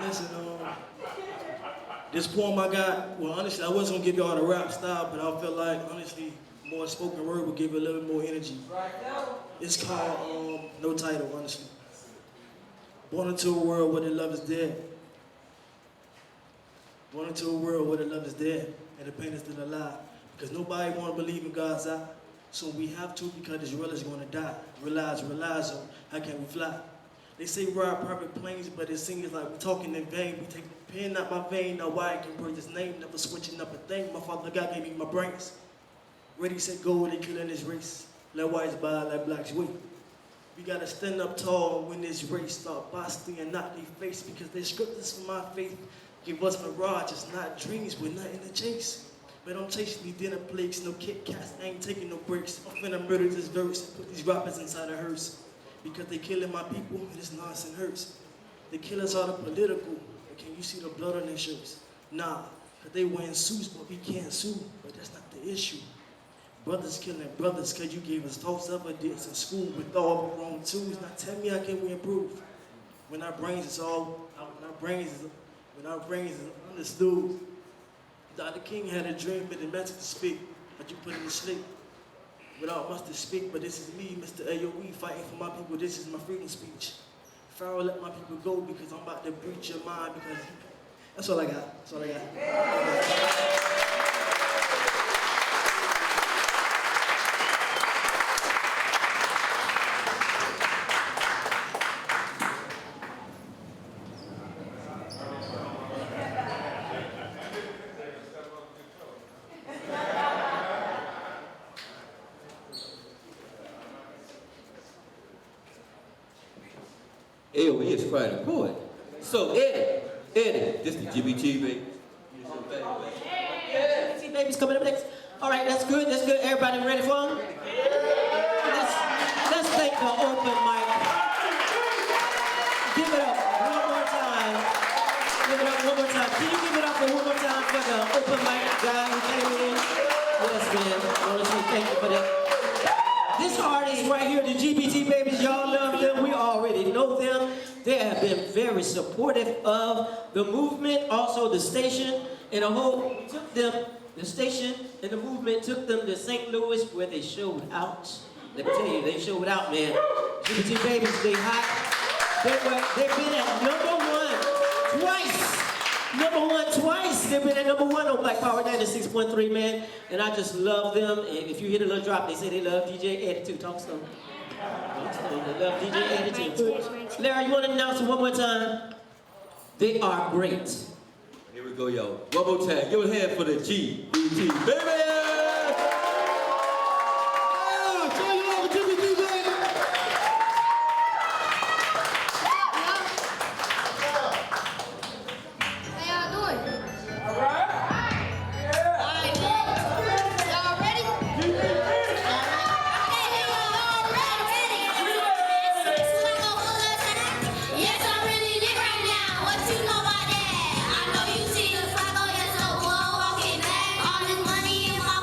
Listen, this poem I got, well, honestly, I wasn't gonna give y'all the rap style, but I felt like, honestly, more spoken word would give it a little bit more energy. It's called No Title, honestly. Born into a world where the love is dead. Born into a world where the love is dead and the pain is still alive. Because nobody want to believe in God's eye. So we have to, because this world is going to die. Realize on how can we fly? They say ride private planes, but it seems like we're talking in vain. We take the pen out my vein, now why I can breathe his name, never switching up a thing. My father God gave me my brains. Ready, set, go, they killing this race. Let whites buy, let blacks wait. We gotta stand up tall when this race start busting and not their face, because they script this for my faith. Give us mirages, not dreams, we're not in the chase. But I'm chasing these dinner plates, no Kit Kats, I ain't taking no breaks. I'm finna murder this verse and put these rappers inside a hearse. Because they killing my people, and this nonsense hurts. The killers are the political, but can you see the blood on their shirts? Nah, cause they wearing suits, but we can't sue, but that's not the issue. Brothers killing brothers, cause you gave us false evidence in school with all the wrong tools. Now tell me how can we improve? When our brains is understood. Dr. King had a dream, but it meant to speak, but you put it to sleep. Without much to speak, but this is me, Mr. AOE, fighting for my people. This is my freedom speech. Pharaoh, let my people go because I'm about to breach your mind. Because that's all I got. That's all I got. AOE is quite a poet. So Eddie, this is the GBT Babies. Yeah, GBT Babies coming up next. All right, that's good, that's good. Everybody ready for them? Let's take the open mic. Give it up one more time. Give it up one more time. Can you give it up for one more time for the open mic guy who came in? Yes, man. Honestly, thank you for that. This artist right here, the GBT Babies, y'all love them. We already know them. They have been very supportive of the movement, also the station, and the whole, we took them, the station and the movement took them to St. Louis where they showed out. Let me tell you, they showed out, man. GBT Babies, they hot. They've been at #1 twice. #1 twice. They've been at #1 on Black Power 96.3, man. And I just love them. And if you hear the little drop, they say they love DJ Eddie too. Talk slow. They love DJ Eddie too. Larry, you want to announce it one more time? They are great. Here we go, yo. One more time. Give a hand for the GBT Babies! Money in my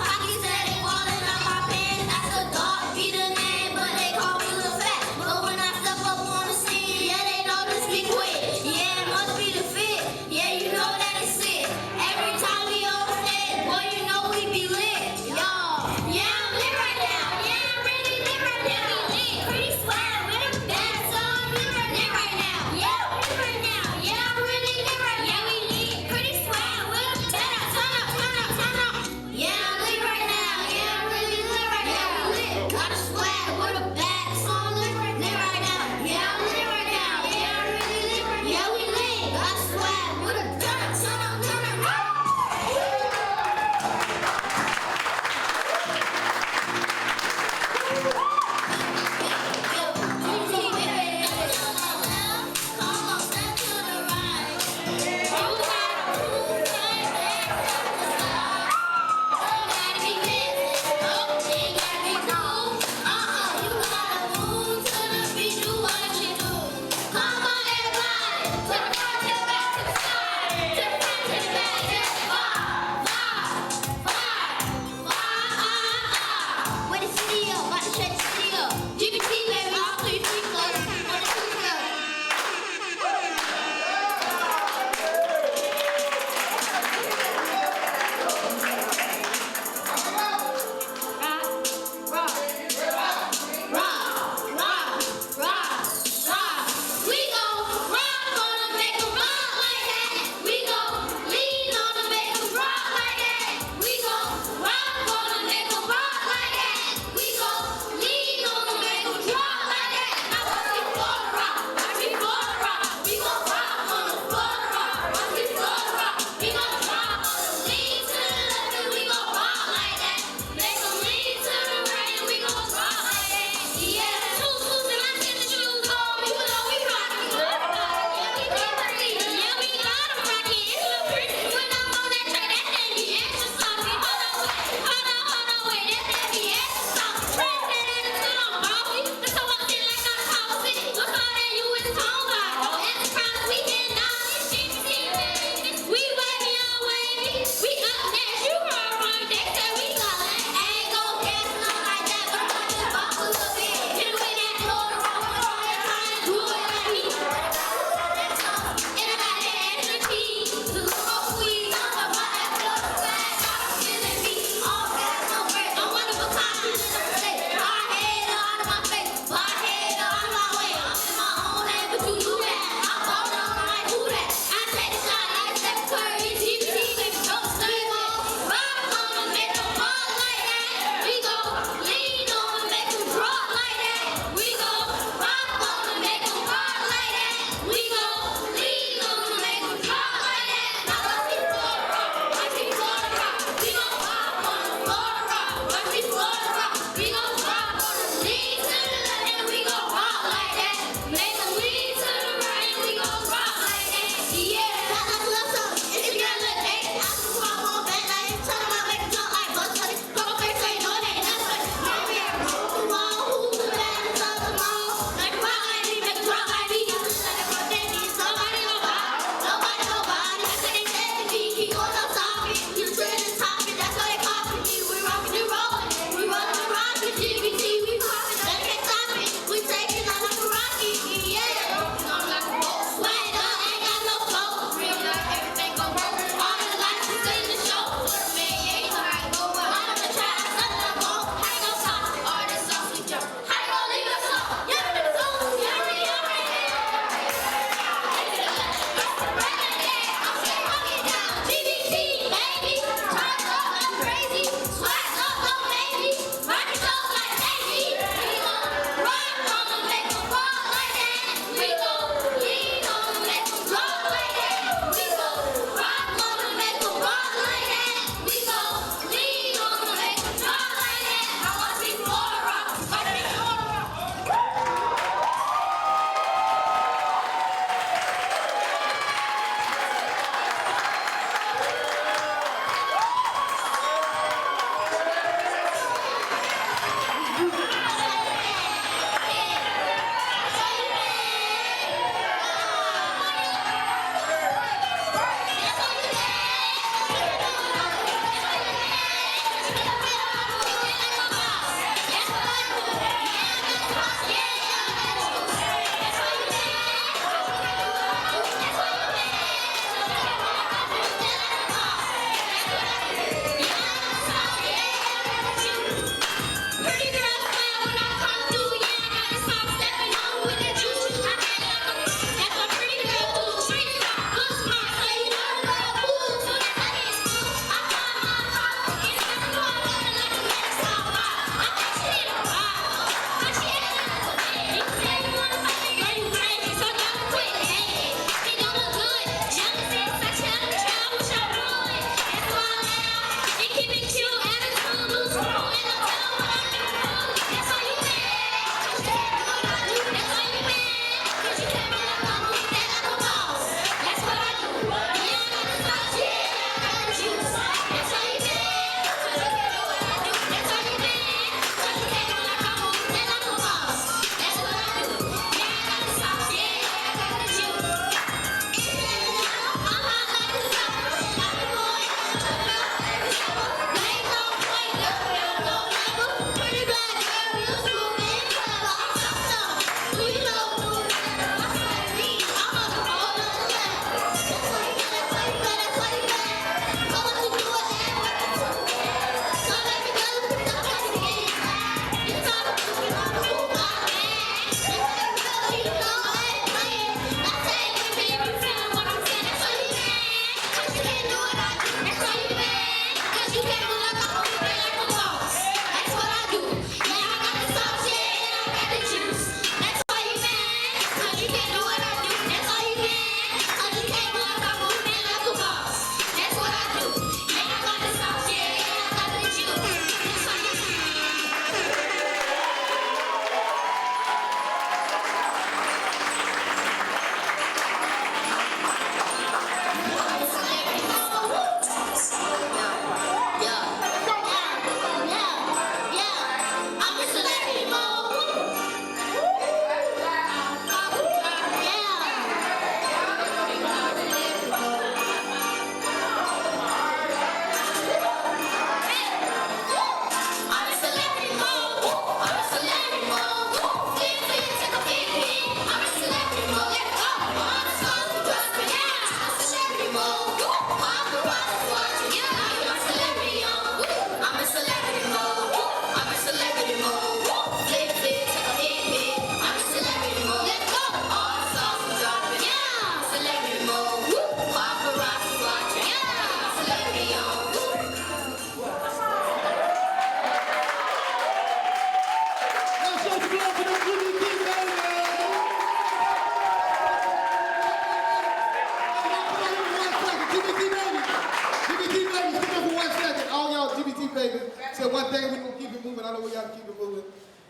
to keep it moving.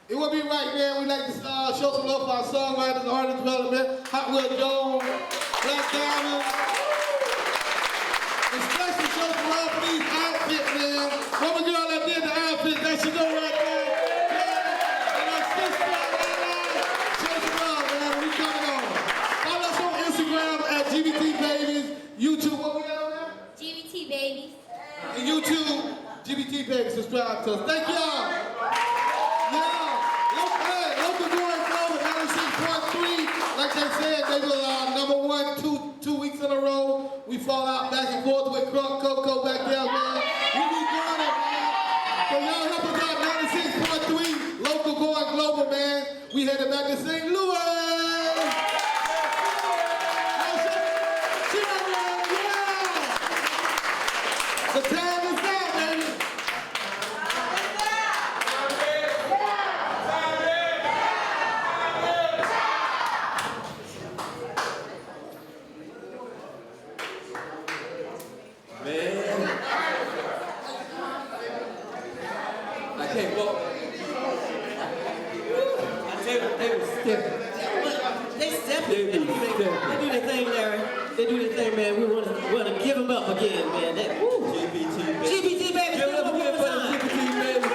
It would be right, man. We'd like to show some love for our songwriters, artist development, Hot Wheel Jones, Black Diamond. Especially show some love for these outfits, man. One girl that did the outfit, that should go right there. Yeah. And our sister, Anai. Show some love, man. We coming on. Follow us on Instagram at GBT Babies. YouTube, what we got on there? GBT Babies. And YouTube, GBT Babies. Subscribe to us. Thank y'all. Local Going Global, 96.3. Like they said, they were #1 two weeks in a row. We fall out back and forth with Crunk Coco back there, man. We be doing it, man. So y'all help us out, 96.3. Local Going Global, man. We headed back to St. Louis. The time is out, baby. Man, I can't walk. They were stepping. They step it. They do their thing, Larry. They do their thing, man. We want to give them up again, man. GBT Babies. Give it up again for the GBT Babies.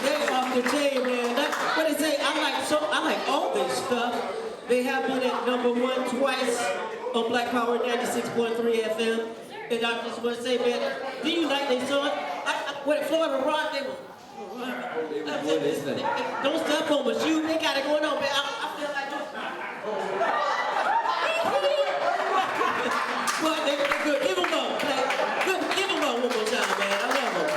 They off the chain, man. That's what they say. I like all this stuff. They have been at #1 twice on Black Power 96.3 FM. And I just want to say, man, do you like they song? When Florida Rock, they were. Don't step on my shoe. They got it going on, man. I feel like well, they're good. Give them up. Give them up one more time, man. I love them.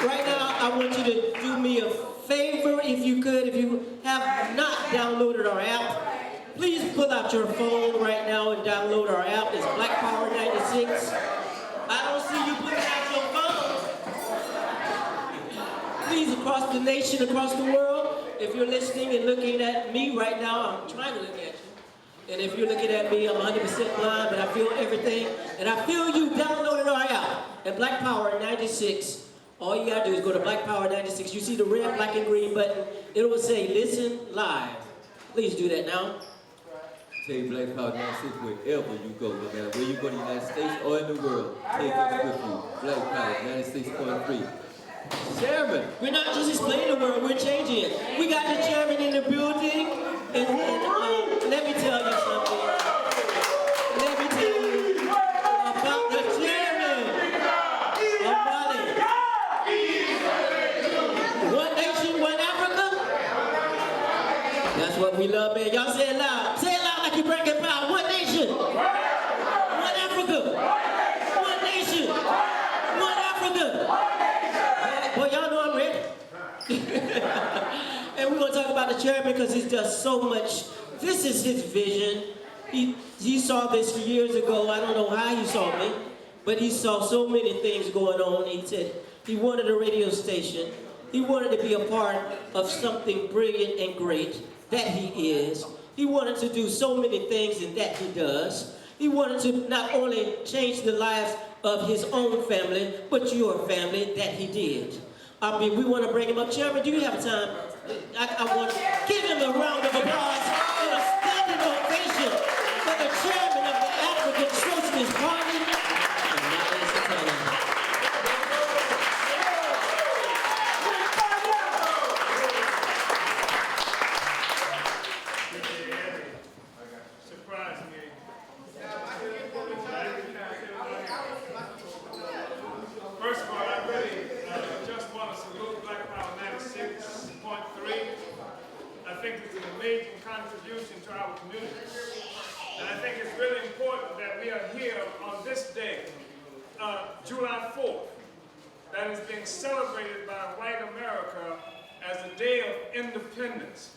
Right now, I want you to do me a favor, if you could. If you have not downloaded our app, please pull out your phone right now and download our app. It's Black Power 96. I don't see you putting out your phone. Please, across the nation, across the world, if you're listening and looking at me right now, I'm trying to look at you. And if you're looking at me, I'm 100% blind, but I feel everything. And I feel you downloaded our app at Black Power 96. All you gotta do is go to Black Power 96. You see the red, black, and green button. It will say listen live. Please do that now. Take Black Power 96 wherever you go, no matter where you go in the United States or in the world. Take us with you. Black Power 96.3. Chairman. We're not just explaining the world, we're changing it. We got the chairman in the building, and let me tell you something. Let me tell you about the chairman of B.L.A. One nation, one Africa. That's what we love, man. Y'all say it loud. Say it loud like you're breaking power. One nation, one Africa. One nation, one Africa. Well, y'all know I'm ready. And we're going to talk about the chairman because he's done so much. This is his vision. He saw this years ago. I don't know how he saw me, but he saw so many things going on. He said he wanted a radio station. He wanted to be a part of something brilliant and great that he is. He wanted to do so many things and that he does. He wanted to not only change the lives of his own family, but your family that he did. We want to bring him up. Chairman, do you have time? I want to give him a round of applause and a standing ovation for the chairman of the African Socialist Party. First of all, I really just want to salute Black Power 96.3. I think it's an amazing contribution to our community. And I think it's really important that we are here on this day, July 4th, that is being celebrated by white America as a day of independence.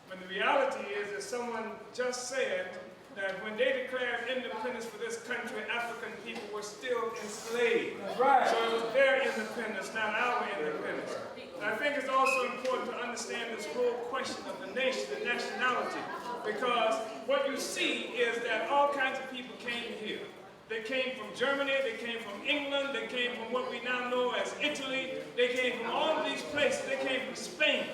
When the reality is, as someone just said, that when they declared independence for this country, African people were still enslaved. Right. So it was their independence, not our independence. And I think it's also important to understand this whole question of the nation, the nationality, because what you see is that all kinds of people came here. They came from Germany, they came from England, they came from what we now know as Italy, they came from all of these places, they came from Spain.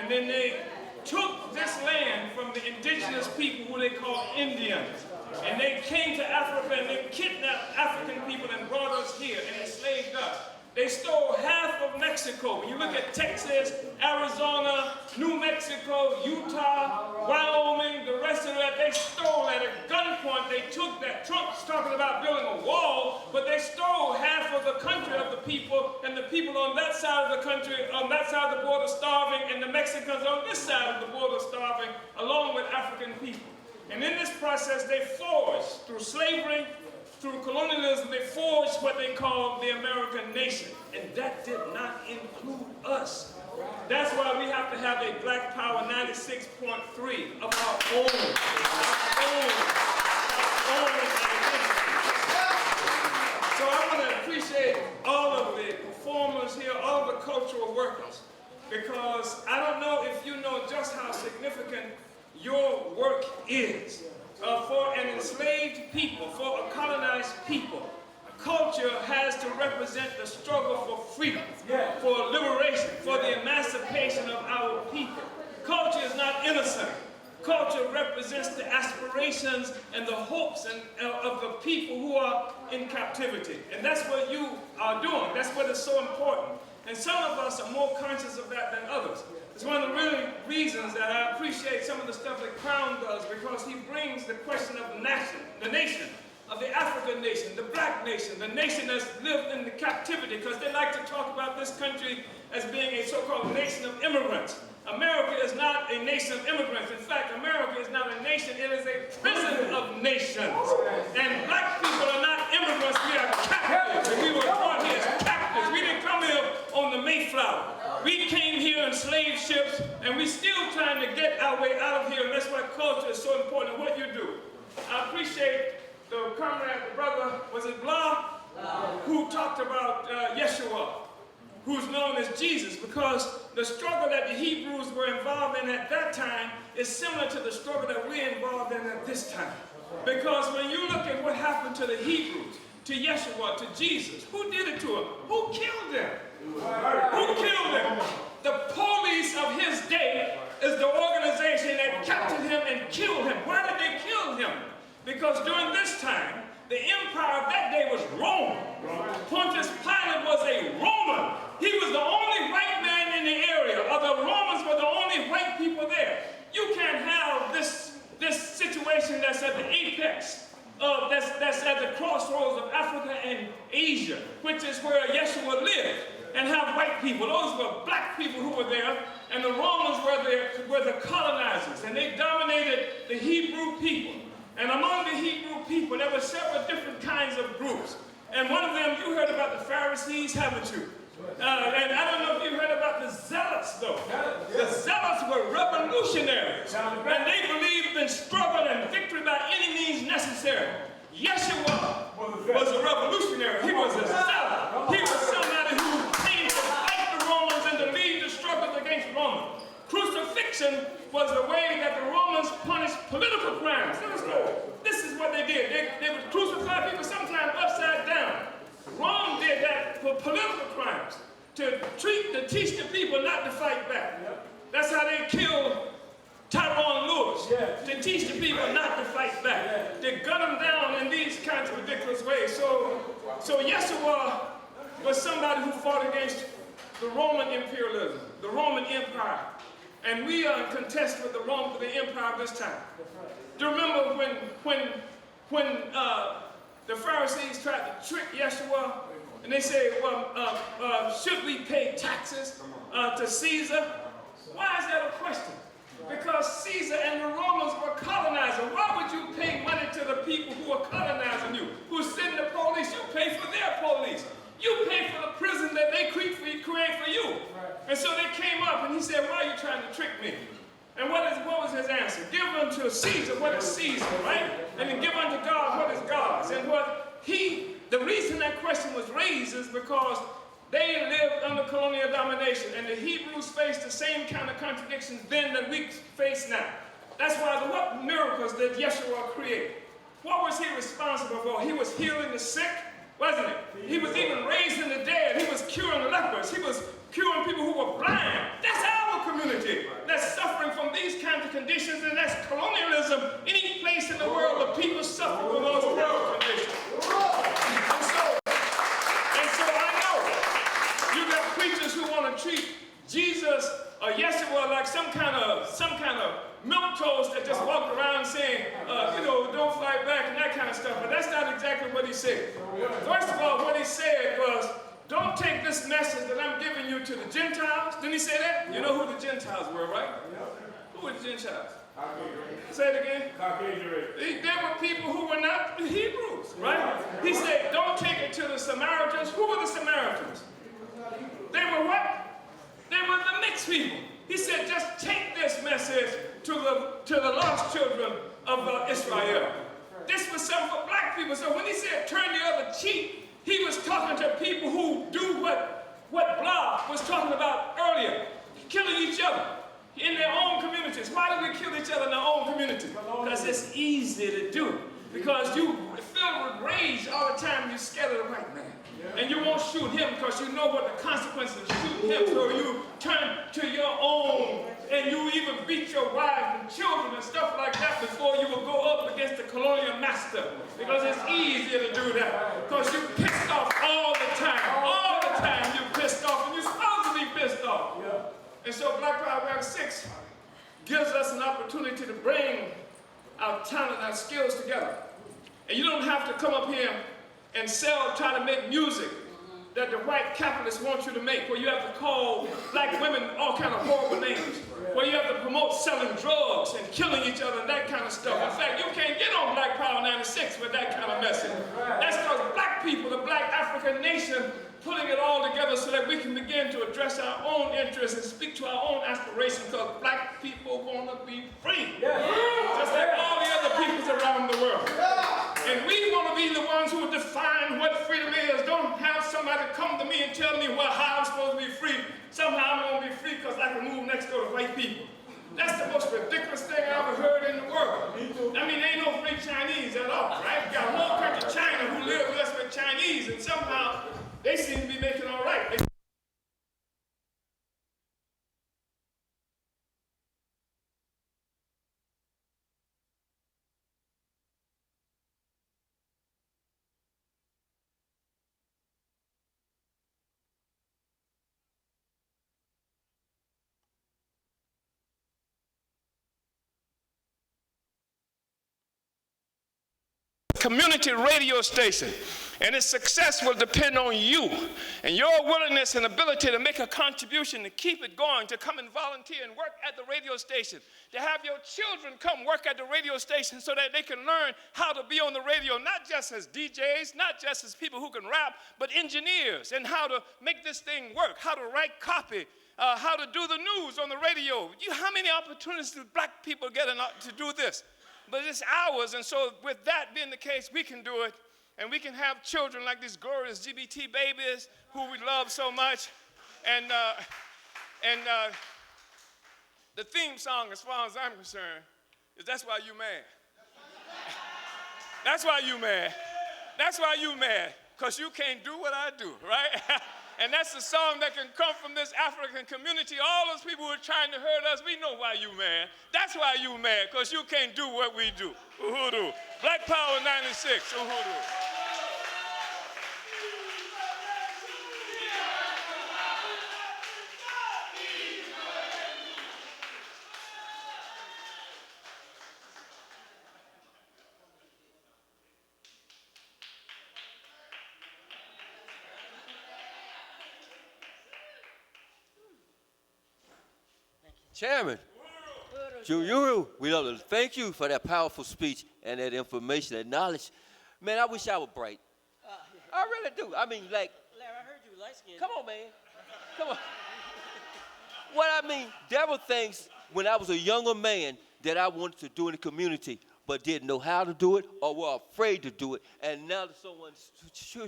And then they took this land from the indigenous people who they call Indians. And they came to Africa and they kidnapped African people and brought us here and enslaved us. They stole half of Mexico. When you look at Texas, Arizona, New Mexico, Utah, Wyoming, the rest of that, they stole at a gunpoint. They took that. Trump's talking about building a wall, but they stole half of the country of the people, and the people on that side of the country, on that side of the border starving, and the Mexicans on this side of the border starving, along with African people. And in this process, they forged, through slavery, through colonialism, they forged what they called the American nation. And that did not include us. That's why we have to have a Black Power 96.3 of our own. So I want to appreciate all of the performers here, all of the cultural workers, because I don't know if you know just how significant your work is. For an enslaved people, for a colonized people, culture has to represent the struggle for freedom, for liberation, for the emancipation of our people. Culture is not innocent. Culture represents the aspirations and the hopes of the people who are in captivity. And that's what you are doing. That's what is so important. And some of us are more conscious of that than others. It's one of the really reasons that I appreciate some of the stuff that Krown does, because he brings the question of the nation, of the African nation, the black nation, the nation that's lived in the captivity, because they like to talk about this country as being a so-called nation of immigrants. America is not a nation of immigrants. In fact, America is not a nation, it is a prison of nations. And black people are not immigrants, we are captives. And we were brought here as captives. We didn't come here on the Mayflower. We came here in slave ships, and we're still trying to get our way out of here, and that's why culture is so important, what you do. I appreciate the comrade, the brother, was it B.L.A, who talked about Yeshua, who's known as Jesus, because the struggle that the Hebrews were involved in at that time is similar to the struggle that we're involved in at this time. Because when you look at what happened to the Hebrews, to Yeshua, to Jesus, who did it to him? Who killed them? Who killed him? The police of his day is the organization that captured him and killed him. Why did they kill him? Because during this time, the empire of that day was Rome. Pontius Pilate was a Roman. He was the only white man in the area, or the Romans were the only white people there. You can't have this situation that's at the apex, that's at the crossroads of Africa and Asia, which is where Yeshua lived, and have white people. Those were black people who were there, and the Romans were the colonizers, and they dominated the Hebrew people. And among the Hebrew people, there were several different kinds of groups. And one of them, you heard about the Pharisees, haven't you? And I don't know if you heard about the Zealots, though. The Zealots were revolutionaries, and they believed in struggle and victory by any means necessary. Yeshua was a revolutionary. He was a zealot. He was somebody who came to fight the Romans and to lead the struggles against Rome. Crucifixion was the way that the Romans punished political crimes. This is what they did. They would crucify people sometimes upside down. Rome did that for political crimes, to teach the people not to fight back. That's how they killed Tyrone Lewis, to teach the people not to fight back. They gun them down in these kinds of ridiculous ways. So Yeshua was somebody who fought against the Roman imperialism, the Roman Empire. And we are in contest with the empire of this time. Do you remember when the Pharisees tried to trick Yeshua, and they said, well, should we pay taxes to Caesar? Why is that a question? Because Caesar and the Romans were colonizers. Why would you pay money to the people who are colonizing you, who send the police? You pay for their police. You pay for the prison that they create for you. And so they came up and he said, why are you trying to trick me? And what was his answer? Give unto Caesar what is Caesar, right? And then give unto God what is God's. And the reason that question was raised is because they lived under colonial domination, and the Hebrews faced the same kind of contradictions then that we face now. That's why what miracles did Yeshua create? what was he responsible for? He was healing the sick, wasn't he? He was even raising the dead. He was curing lepers. He was curing people who were blind. That's our community that's suffering from these kinds of conditions, and that's colonialism. Any place in the world where people suffer from those world conditions. And so I know you got preachers who want to treat Jesus or Yeshua like some kind of milquetoast that just walked around saying, don't fight back and that kind of stuff. But that's not exactly what he said. First of all, what he said was, don't take this message that I'm giving you to the Gentiles. Didn't he say that? You know who the Gentiles were, right? Who were the Gentiles? Say it again. There were people who were not the Hebrews, right? He said, don't take it to the Samaritans. Who were the Samaritans? They were what? They were the mixed people. He said, just take this message to the lost children of Israel. This was something for black people. So when he said turn the other cheek, he was talking to people who do what B.L.A. was talking about earlier, killing each other in their own communities. Why do we kill each other in our own community? Because it's easy to do. Because you filled with rage all the time, you're scared of the white man. And you won't shoot him because you know what the consequences of shooting him. So you turn to your own and you even beat your wives and children and stuff like that before you will go up against the colonial master. Because it's easier to do that. Because you're pissed off all the time. All the time you're pissed off and you're supposed to be pissed off. And so Black Power Act 6 gives us an opportunity to bring our talent, our skills together. And you don't have to come up here and try to make music that the white capitalists want you to make, where you have to call black women all kind of horrible names, where you have to promote selling drugs and killing each other and that kind of stuff. In fact, you can't get on Black Power 96 with that kind of message. That's because black people, the black African nation, putting it all together so that we can begin to address our own interests and speak to our own aspirations, because black people want to be free. Just like all the other peoples around the world. And we want to be the ones who define what freedom is. Don't have somebody come to me and tell me how I'm supposed to be free. Somehow I'm going to be free because I can move next door to white people. That's the most ridiculous thing I ever heard in the world. I mean, there ain't no free Chinese at all, right? You got a whole country, China, who live with us with Chinese, and somehow they seem to be making all right. Community radio station, and its success will depend on you and your willingness and ability to make a contribution, to keep it going, to come and volunteer and work at the radio station, to have your children come work at the radio station so that they can learn how to be on the radio, not just as DJs, not just as people who can rap, but engineers, and how to make this thing work, how to write copy, how to do the news on the radio. How many opportunities do black people get to do this? But it's ours, and so with that being the case, we can do it, and we can have children like these glorious GBT Babies who we love so much, and the theme song, as far as I'm concerned, is That's Why You Mad. That's why you mad. That's why you mad, because you can't do what I do, right? And that's the song that can come from this African community. All those people who are trying to hurt us, we know why you mad. That's why you mad, because you can't do what we do. Uhuru. Black Power 96. Uhuru. Chairman, Juru, we love to thank you for that powerful speech and that information, that knowledge. Man, I wish I was bright. I really do. I mean, like, Larry, I heard you light-skinned. come on, man. Come on. What I mean, there were things when I was a younger man that I wanted to do in the community, but didn't know how to do it or were afraid to do it. And now that someone's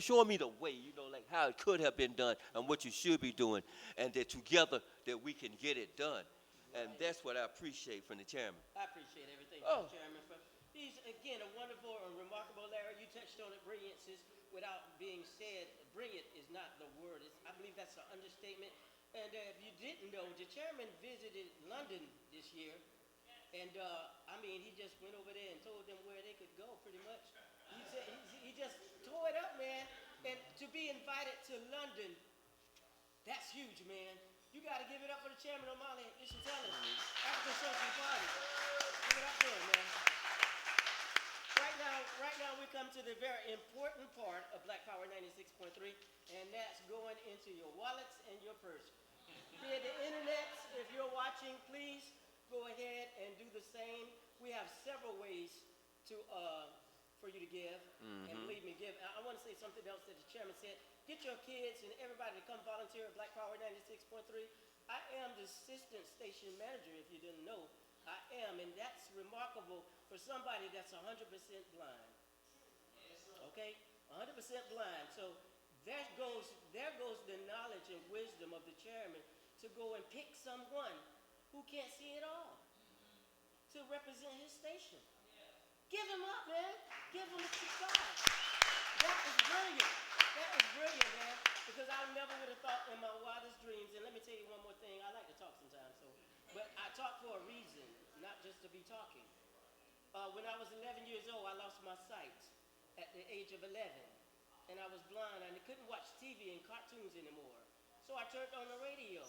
showing me the way, like how it could have been done and what you should be doing, and that together that we can get it done. And that's what I appreciate from the chairman. I appreciate everything from the chairman. again, a wonderful and remarkable, Larry. You touched on it. Brilliance is, without being said, brilliant is not the word. I believe that's an understatement. And if you didn't know, the chairman visited London this year. And, he just went over there and told them where they could go, pretty much. He just tore it up, man. And to be invited to London, that's huge, man. You got to give it up for the chairman of Mali. Listen, tell us. African Social Party. Give it up for him, man. Right now, we come to the very important part of Black Power 96.3, and that's going into your wallets and your purse. Via the internet, if you're watching, please go ahead and do the same. We have several ways for you to give, and believe me, give. I want to say something else that the chairman said. Get your kids and everybody to come volunteer at Black Power 96.3. I am the assistant station manager, if you didn't know. I am, and that's remarkable for somebody that's 100% blind. Okay, 100% blind. So there goes the knowledge and wisdom of the chairman to go and pick someone who can't see at all to represent his station. Give him up, man. Give him a cigar. That is brilliant. That is brilliant, man. Because I never would have thought in my wildest dreams. And let me tell you one more thing. I like to talk sometimes, but I talk for a reason, not just to be talking. When I was 11 years old, I lost my sight at the age of 11, and I was blind, and I couldn't watch TV and cartoons anymore. So I turned on the radio,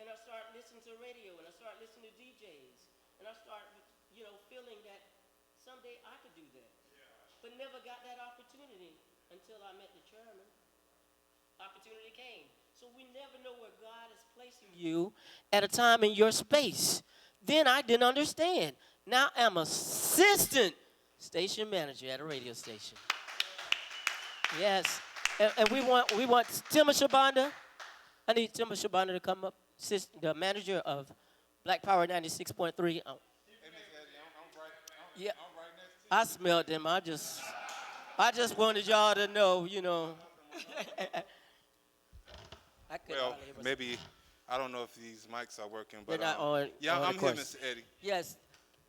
and I started listening to radio, and I started listening to DJs, and I started, feeling that someday I could do that, but never got that opportunity until I met the chairman. Opportunity came. So we never know where God is placing you at a time in your space. Then I didn't understand. Now I'm assistant station manager at a radio station. Yes, and we want Tima Shabanda. I need Tima Shabanda to come up, the manager of Black Power 96.3. Yeah, I smelled them. I just wanted y'all to know, Well, maybe, I don't know if these mics are working, but I'm here, Mr. Eddie. Yes.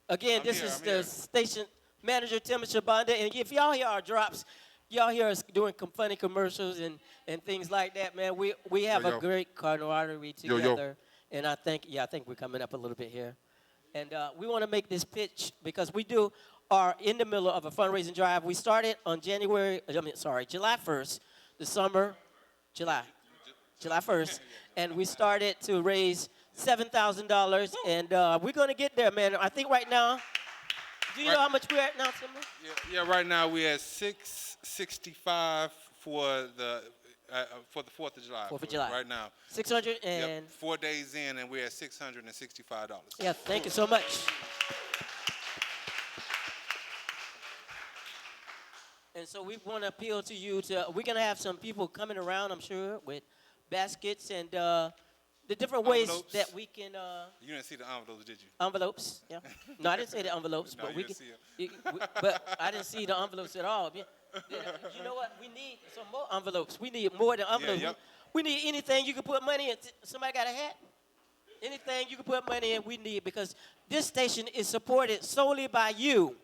Again, this is the station manager, Tim Shabanda, and if y'all hear our drops, y'all hear us doing funny commercials and things like that, man. We have a great camaraderie together, and I think we're coming up a little bit here. And we want to make this pitch because we are in the middle of a fundraising drive. We started on July 1st, July 1st, and we started to raise $7,000, and we're going to get there, man. I think right now, do you know how much we're at now, Timber? Yeah, right now we're at $665 for the 4th of July. 4th of July. Right now. 600 and... 4 days in, and we're at $665. Yeah, thank you so much. And so we want to appeal to you we're going to have some people coming around, I'm sure, with baskets and the different ways that we can... You didn't see the envelopes, did you? Envelopes, yeah. No, I didn't say the envelopes, No, but you didn't see but I didn't see the envelopes at all. You know what? We need some more envelopes. We need more than envelopes. Yep. We need anything you can put money in. Somebody got a hat? Anything you can put money in, we need, because this station is supported solely by you.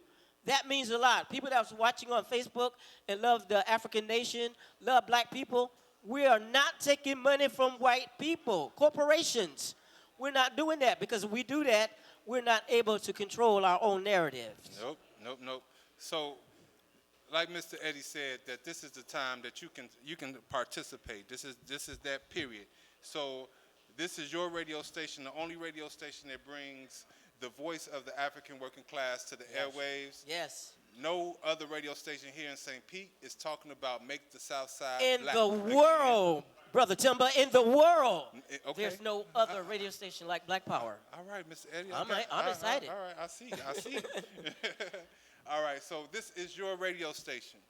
That means a lot. People that's watching on Facebook and love the African nation, love black people, we are not taking money from white people, corporations. We're not doing that, because if we do that, we're not able to control our own narratives. Nope. So, like Mr. Eddie said, that this is the time that you can participate. This is that period. So, this is your radio station, the only radio station that brings the voice of the African working class to the airwaves. Yes. No other radio station here in St. Pete is talking about make the South Side black. In the world, Brother Timber, in the world, okay. There's no other radio station like Black Power. All right, Mr. Eddie. I'm excited. All right, I see. All right, so this is your radio station.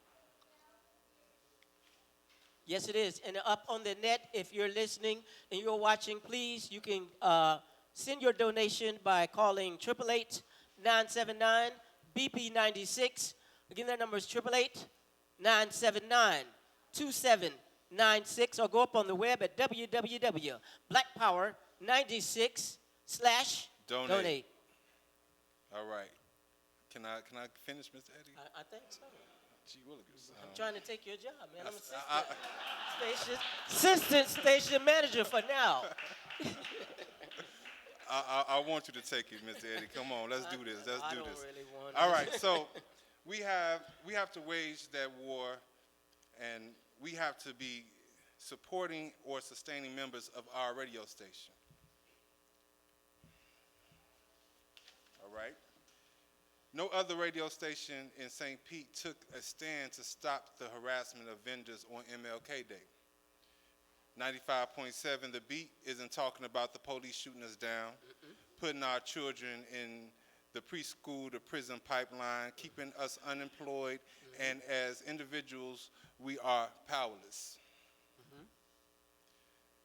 Yes, it is. And up on the net, if you're listening and you're watching, please, you can send your donation by calling 888-979-BP96. Again, that number is 888-979-2796. Or go up on the web at www.blackpower96/donate. All right. Can I finish, Mr. Eddie? I think so. Gee willikers. I'm trying to take your job, man. I'm I- assistant station manager for now. I want you to take it, Mr. Eddie. Come on, let's do this. Let's I do don't this. really want All it. right, so we have to wage that war, and we have to be supporting or sustaining members of our radio station. All right? No other radio station in St. Pete took a stand to stop the harassment of vendors on MLK Day. 95.7 The Beat isn't talking about the police shooting us down, putting our children in the preschool to prison pipeline, keeping us unemployed, and as individuals, we are powerless.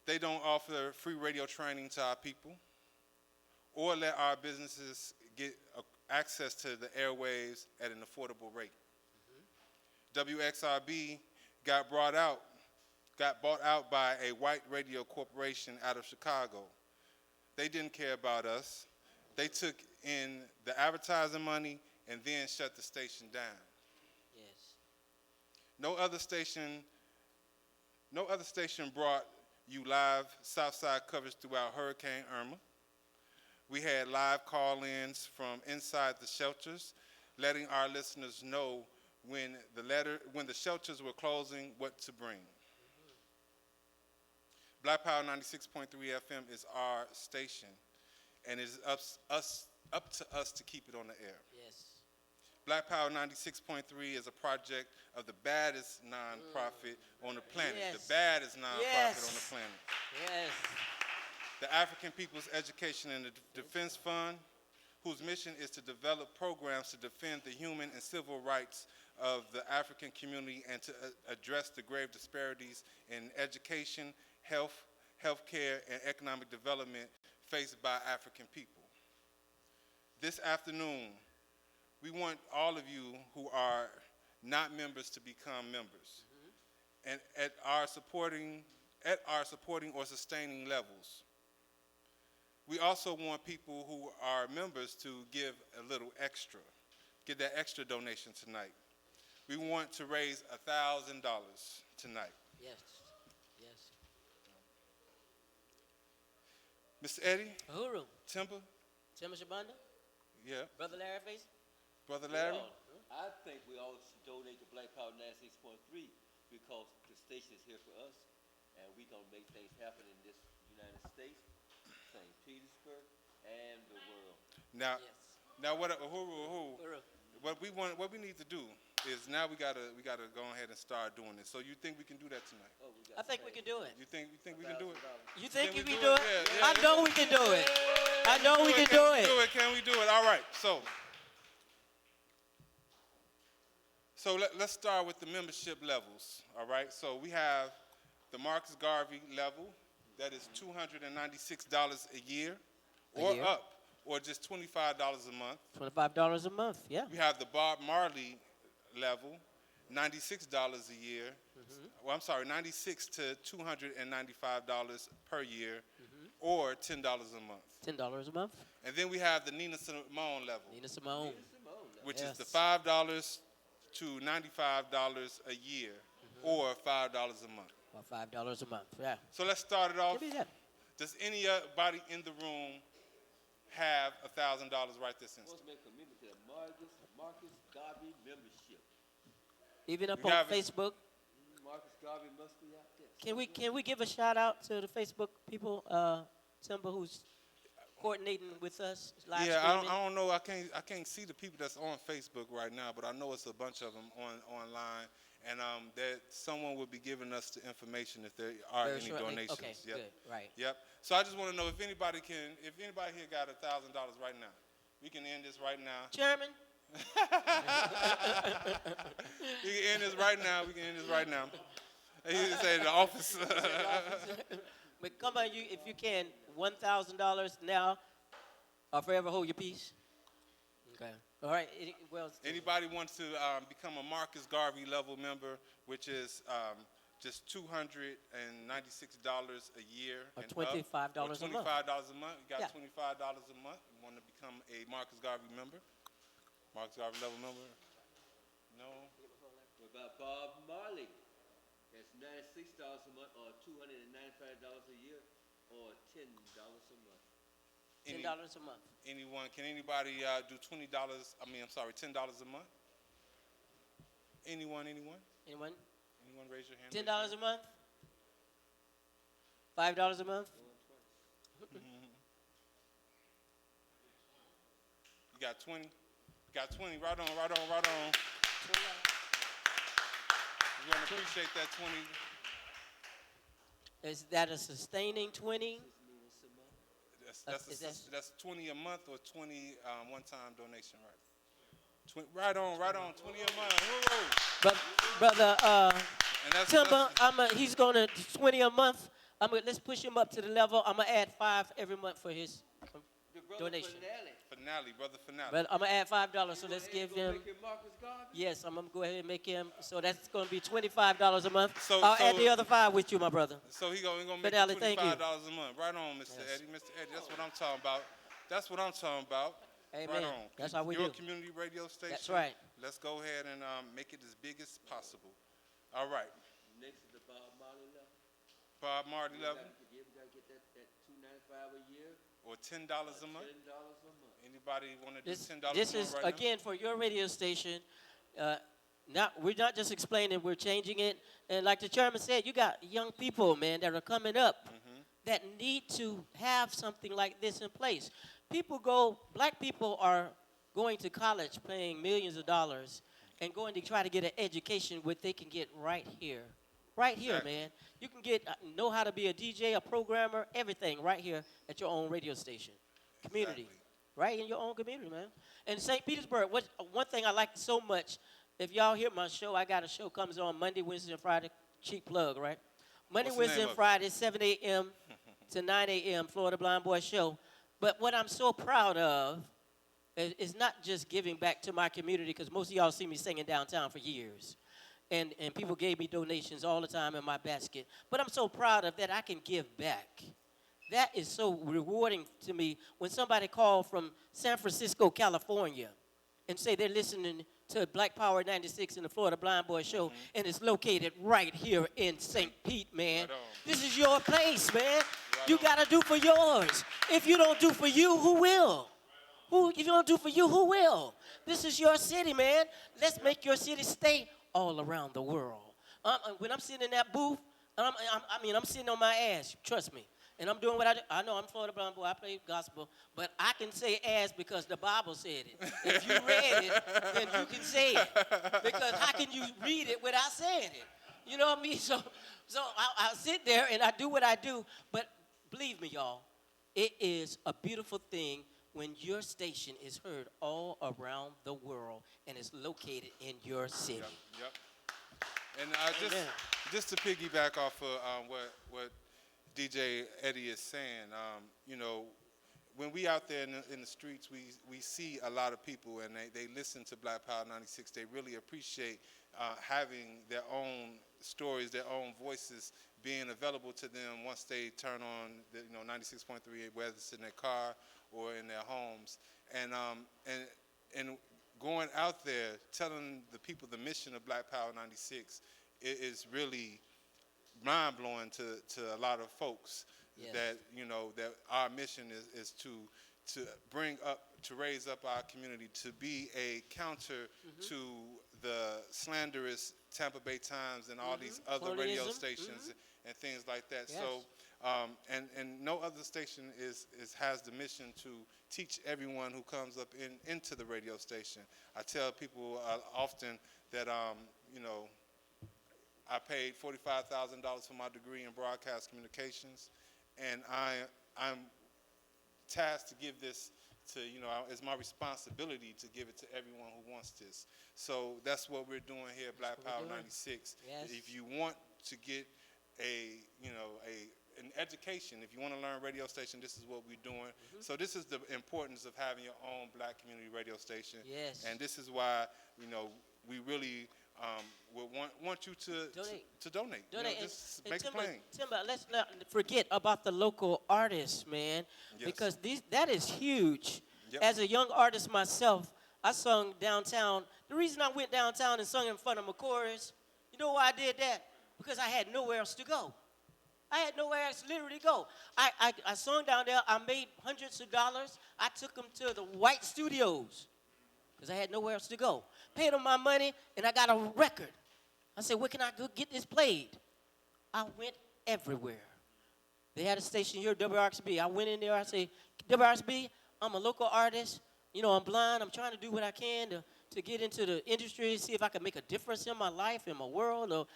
They don't offer free radio training to our people or let our businesses get access to the airwaves at an affordable rate. WXRB got bought out by a white radio corporation out of Chicago. They didn't care about us. They took in the advertising money and then shut the station down. Yes. No other station brought you live Southside coverage throughout Hurricane Irma. We had live call-ins from inside the shelters, letting our listeners know when the shelters were closing, what to bring. Black Power 96.3 FM is our station, and it is up to us to keep it on the air. Yes. Black Power 96.3 is a project of the baddest nonprofit on the planet. Yes. The baddest nonprofit on the planet. Yes. The African People's Education and Defense Fund, whose mission is to develop programs to defend the human and civil rights of the African community and to address the grave disparities in education, healthcare, and economic development faced by African people. This afternoon, we want all of you who are not members to become members, and at our supporting or sustaining levels. We also want people who are members to give a little extra, get that extra donation tonight. We want to raise $1,000 tonight. Yes. Yes. Mr. Eddie? Uhuru. Timber? Timber Shabanda? Yeah. Brother Larry Face? Brother Larry? I think we all should donate to Black Power 96.3 because the station is here for us, and we're going to make things happen in this United States, St. Petersburg, and the world. Now, Yes. now what Uhuru. what we need to do is now we gotta go ahead and start doing this. So you think we can do that tonight? Oh, we got I think we can do it. You think we can do it? You think you we can do do it? it? Yeah, I know we can do it. I know we can do it. Can we do it? All right. So let's start with the membership levels. All right. So we have the Marcus Garvey level. That is $296 a year, or up, or just $25 a month. $25 a month. Yeah. We have the Bob Marley level, $96 a year. Well, I'm sorry, $96 to $295 per year, or $10 a month. $10 a month. And then we have the Nina Simone level, Nina Simone. which Yes. is the $5 to $95 a year, or $5 a month. Or $5 a month. Yeah. So let's start it off. Give me that. Does anybody in the room have $1,000 right this instant? Let's make a commitment to the Marcus Garvey membership. Even up We on have it. Facebook. Marcus Garvey must be out there. Can we give a shout out to the Facebook people? Timber, who's coordinating with us, live Yeah, streaming. I don't know. I can't see the people that's on Facebook right now, but I know it's a bunch of them online, and that someone will be giving us the information if there are Very any shortly. donations. Okay, Yep. good, right. Yep. So I just want to know if anybody here got $1,000 right now. We can end this right now. Chairman. We can end this right now. He say the office. But come on, if you can, $1,000 now, or forever hold your peace. Okay. All right. Anybody wants to become a Marcus Garvey level member, which is just $296 a year. Or and $25 up, or a month. $25 a month. You got Yeah. $25 a month. You want to become a Marcus Garvey member. Marcus Garvey level member? No? What about Bob Marley? That's $96 a month, or $295 a year, or $10 a month. $10 a month. Anyone? Can anybody do $10 a month? Anyone? Anyone? Anyone? Raise your hand. $10 a month? $5 a month? You got 20? Got 20. Right on, right on, right on. We're going to appreciate that 20. Is that a sustaining 20? That's 20 a month or 20 one-time donation, right? Right on, 20 a month. Woo! But brother And that's, Timber, he's gonna 20 a month. Let's push him up to the level. I'm gonna add 5 every month for his donation. Brother Finale. But I'm gonna add $5, so let's give him. Make him Marcus Garvey? Yes, I'm gonna go ahead and make him. So that's gonna be $25 a month. So- I'll so- add the other 5 with you, my brother. So he gonna make Finale, it thank you. $25 a month. Right on, Mr. Eddie. Mr. Eddie, that's what I'm talking about. That's what I'm talking about. Amen. Right on. That's how we Your do. community radio station. That's right. Let's go ahead and make it as big as possible. All right. Next is the Bob Marley level. Bob Marley level, We gotta get that $295 a year, or $10 a month. $10 a month. Anybody want to do This, $10 this a month is right again for your radio station. We're not just explaining, we're changing it. And like the chairman said, you got young people, man, that are coming up that need to have something like this in place. Black people are going to college paying millions of dollars and going to try to get an education what they can get right here. Right here, Exactly. man. You can know how to be a DJ, a programmer, everything right here at your own radio station. Community. Exactly. Right in your own community, man. And St. Petersburg, one thing I like so much, if y'all hear my show, I got a show comes on Monday, Wednesday, and Friday. Cheap plug, right? Monday, What's the Wednesday, name and of it? Friday, 7 a.m. to 9 a.m., Florida Blind Boy Show. But what I'm so proud of is not just giving back to my community, because most of y'all see me singing downtown for years. And people gave me donations all the time in my basket. But I'm so proud of that I can give back. That is so rewarding to me when somebody called from San Francisco, California, and say they're listening to Black Power 96 in the Florida Blind Boy Show, and it's located right here in St. Pete, man. Right on. This is your place, man. You gotta do for yours. If you don't do for you, who will? If you don't do for you, who will? This is your city, man. Let's make your city stay all around the world. When I'm sitting in that booth, I'm sitting on my ass, trust me. And I'm doing what I do. I know I'm Florida Blind Boy, I play gospel, but I can say ass because the Bible said it. If you read it, then you can say it. Because how can you read it without saying it? You know what I mean? So I sit there and I do what I do, but believe me, y'all, it is a beautiful thing when your station is heard all around the world and is located in your city. Yep. And just to piggyback off of what DJ Eddie is saying, when we out there in the streets, we see a lot of people, and they listen to Black Power 96. They really appreciate having their own stories, their own voices being available to them once they turn on the 96.3, whether it's in their car or in their homes, and going out there telling the people the mission of Black Power 96 is really mind-blowing to a lot of folks. Yes. that our mission is to raise up our community, to be a counter to the slanderous Tampa Bay Times and all these other radio Colonialism. stations and things like that. Yes. So and no other station has the mission to teach everyone who comes up into the radio station. I tell people often that I paid $45,000 for my degree in broadcast communications, and I'm tasked to give this to, it's my responsibility to give it to everyone who wants this. So that's what we're doing here at Black Power 96. Yes. If you want to get an education, if you want to learn radio station, this is what we're doing. So this is the importance of having your own Black community radio station. Yes. And this is why, we really would want you to donate. Donate. Just And make it plain. Timber, let's not forget about the local artists, man, Yes. because that is huge. Yep. As a young artist myself, I sung downtown. The reason I went downtown and sung in front of McCoy's, you know why I did that? Because I had nowhere else to go. I had nowhere else to literally go. I sung down there. I made hundreds of dollars. I took them to the White Studios because I had nowhere else to go. Paid them my money, and I got a record. I said, where can I go get this played? I went everywhere. They had a station here, WRXB. I went in there. I said, WRXB, I'm a local artist. You know, I'm blind. I'm trying to do what I can to get into the industry, see if I can make a difference in my life, in my world. Or,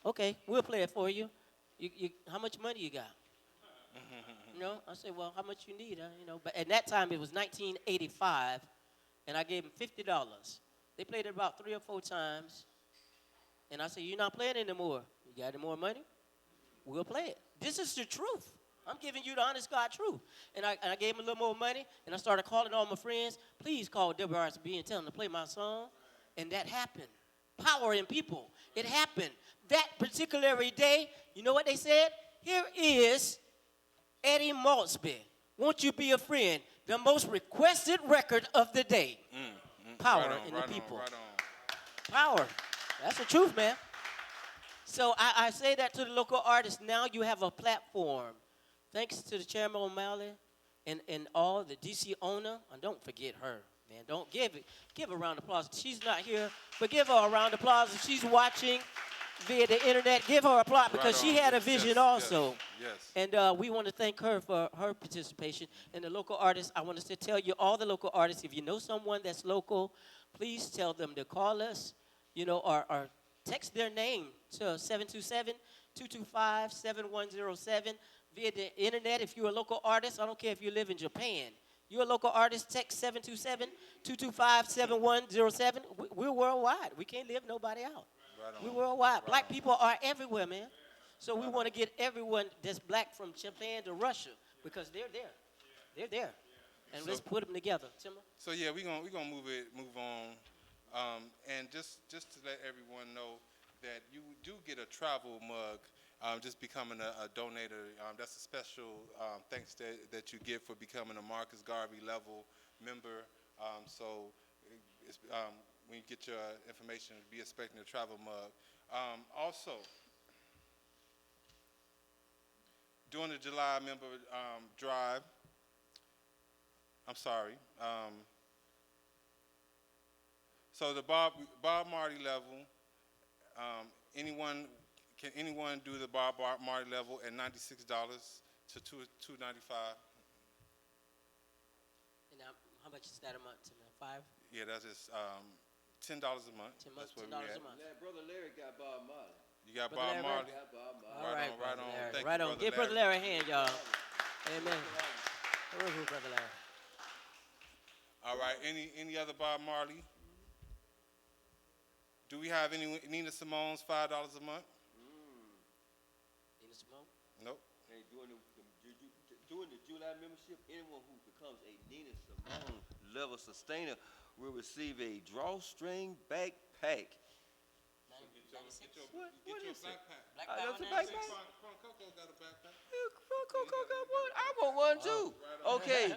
okay, we'll play it for you. How much money you got? You know, I said, well, how much you need? You know, but at that time it was 1985, and I gave them $50. They played it about 3 or 4 times, and I said, you're not playing anymore. You got any more money? We'll play it. This is the truth. I'm giving you the honest God truth. And I gave them a little more money, and I started calling all my friends. Please call WRSB and tell them to play my song. And that happened. Power in people. It happened. That particular day, you know what they said? Here is Eddie Maltsby. Won't you be a friend? The most requested record of the day. Power in the people. Right on. Power. That's the truth, man. So I say that to the local artists. Now you have a platform. Thanks to the Chairman O'Malley and all the DC owner. And don't forget her, man. Don't give a round of applause. She's not here, but give her a round of applause. If she's watching via the internet, give her applause because she had a vision also. Yes. And we want to thank her for her participation. And the local artists, I want to tell you, all the local artists, if you know someone that's local, please tell them to call us, you know, or text their name to 727-225-7107 via the internet. If you're a local artist, I don't care if you live in Japan. You're a local artist, text 727-225-7107. We're worldwide. We can't leave nobody out. We're worldwide. Black people are everywhere, man. So we want to get everyone that's black from Japan to Russia because they're there. They're there. And let's put them together. Timber? So yeah, we're gonna move on. And just to let everyone know that you do get a travel mug, just becoming a donator. That's a special thanks that you get for becoming a Marcus Garvey level member. So it's, when you get your information, be expecting a travel mug. Also, during the July member drive, so the Bob Marley level, can anyone do the Bob Marley level at $96 to $295? And how much is that a month? 5? Yeah, that's just $10 a month. That's where $10 we're at. a month. Brother Larry got Bob Marley. You got Brother Bob Larry? Marley? Got Bob Marley. All right, right on. Larry. Thank Right you, on. Brother Give Brother Larry. Larry a hand, y'all. Amen. Where's Brother Larry? All right. Any other Bob Marley? Do we have any Nina Simone's $5 a month? Nina Simone? Nope. Hey, during the July membership, anyone who becomes a Nina Simone level sustainer will receive a drawstring backpack. What is it? Black That's a Power backpack? Crunk Coco got a backpack. Crunk Coco got one. I want one too. Okay.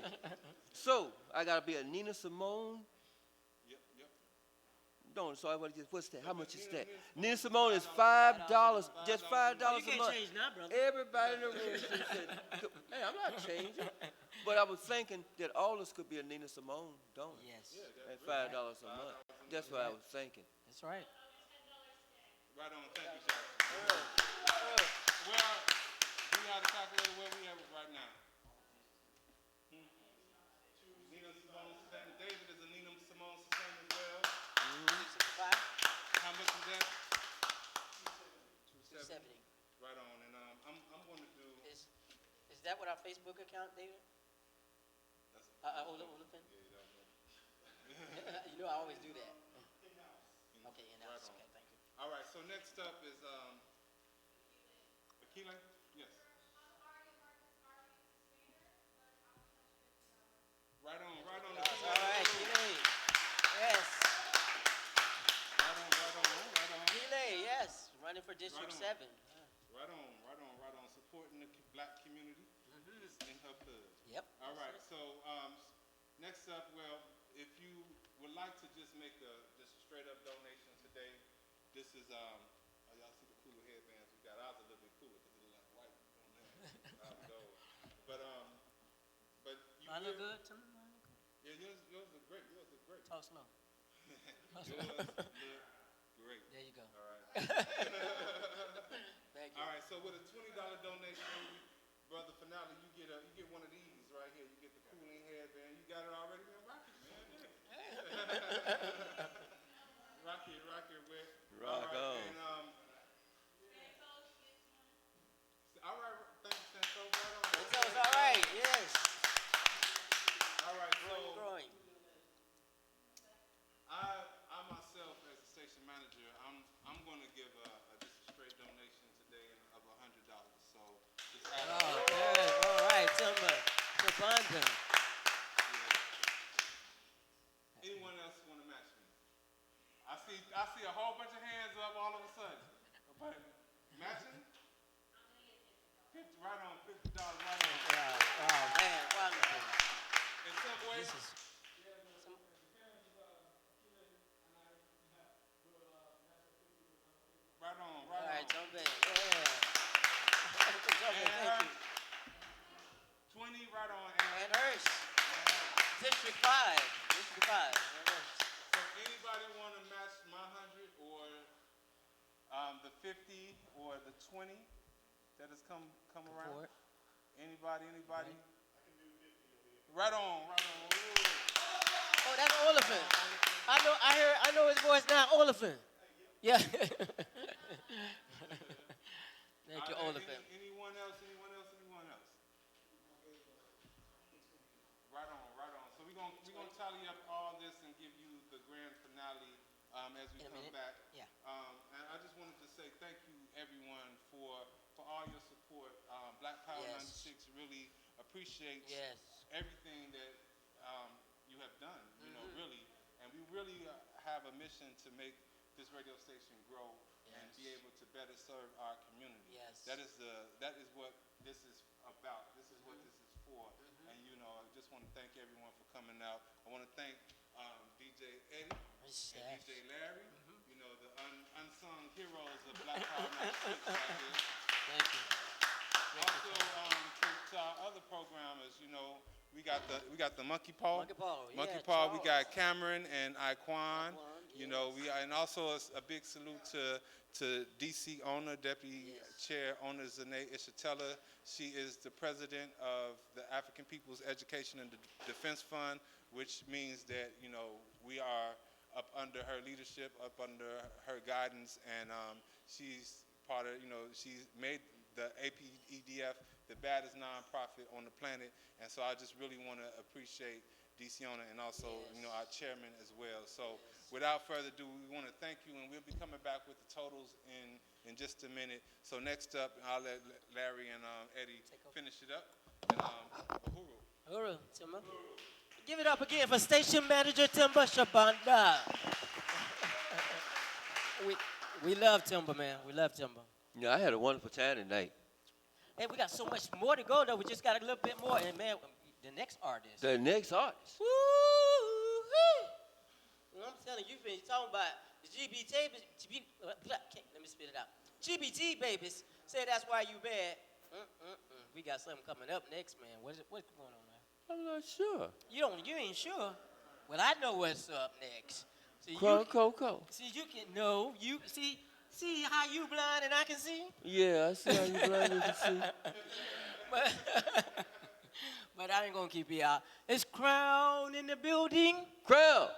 So I gotta be a Nina Simone. Yep. No, so what's that? How much is that? Nina Simone is $5, just $5 You a can't month. change now, brother. Everybody in the room said, "Hey, I'm not changing." But I was thinking that all of us could be a Nina Simone, don't we? Yes. At $5 a month. That's what I was thinking. That's right. Right on. Thank you, sir. Well, we have the calculator where we have it right now. Nina Simone Sustainer. David is a Nina Simone Sustainer as well. How much is that? 270. Right on. And I'm going to do. Is that what our Facebook account, David? Olufin? You know I always do that. Okay, in-house. Okay, thank you. All right. So next up is Akile. Yes. Right on. All right, Keeley. Yes. Right on. Keeley, yes. Running for District 7. Right on. Supporting the black community in her hood. Yep. All right. So next up, well, if you would like to just make just a straight up donation today. This is oh, y'all see the cooler headbands we got. Ours a little bit cooler because it look like white on there. Gold. But you I look good to me. Yeah, yours look great. Yours look great. Talk slow. Yours look great. There you go. All right. Thank you. All right. So with a $20 donation, Brother Finale, you get one of these right here. You get the cooling headband. You got it already, man. Rock it, man. Rock it, with. Rock all right, on. And, all right. Thank you, Santo. Right on. Santo's all right. Yes. All right. So Growing. I myself, as a station manager, I'm going to give just a straight donation today of $100. So just Oh, good. All right, Timber. Abundant. Anyone else want to match me? I see a whole bunch of hands up all of a sudden. But matching? 50, right on, $50, right on. Oh, man, wonderful. In some way, This is right on, all right right, on. Timber. Yeah. Timber, thank you. 20, right on. And Hirsch. District 5. District 5. So anybody want to match my 100 or the 50 or the 20 that has come around? Support. Anybody? Right on. Ooh. Oh, that's Oliphant. I know his voice now, Oliphant. Yeah. Thank you, Oliphant. Anyone else? Right on. So we're gonna tally up all this and give you the grand finale as we come back. Yeah. And I just wanted to say thank you everyone for all your support. Black Power Yes. 96 really appreciates Yes. everything that you have done. You know, really, and we really have a mission to make this radio station grow and be able to better serve our community. Yes. That is what this is about. This is what this is for. And you know, I just want to thank everyone for coming out. I want to thank DJ Eddie and DJ Larry. You know, the unsung heroes of Black Power 96 right here. Thank you. Also, to our other programmers, you know, we got the Monkey Paw. Monkey Paw. Paw, We got Cameron and Iquan. You know, and also a big salute to DC owner, Deputy Chair owner Zanae Ishatella. She is the president of the African People's Education and Defense Fund, which means that, you know, we are up under her leadership, up under her guidance, and she's part of, you know, she's made the APEDF the baddest nonprofit on the planet, and so I just really want to appreciate DC owner and also, you know, our chairman as well. So without further ado, we want to thank you, and we'll be coming back with the totals in just a minute. So next up, I'll let Larry and Eddie finish it up. And Uhuru, Timber. Give it up again for station manager Timber Shabanda. We love Timber, man. We love Timber. Yeah, I had a wonderful time tonight. Hey, we got so much more to go, though. We just got a little bit more. And, man, the next artist. The next artist. Woo-hoo. I'm telling you, you've been talking about the GBT Babies. Let me spit it out. GBT Babies say that's why you bad. We got something coming up next, man. What's going on there? I'm not sure. You ain't sure? Well, I know what's up next. See, Crunk Coco. See, you can know. You see how you blind and I can see? Yeah, I see how you blind and can see. But I ain't gonna keep you out. It's Krown in the building. Krown,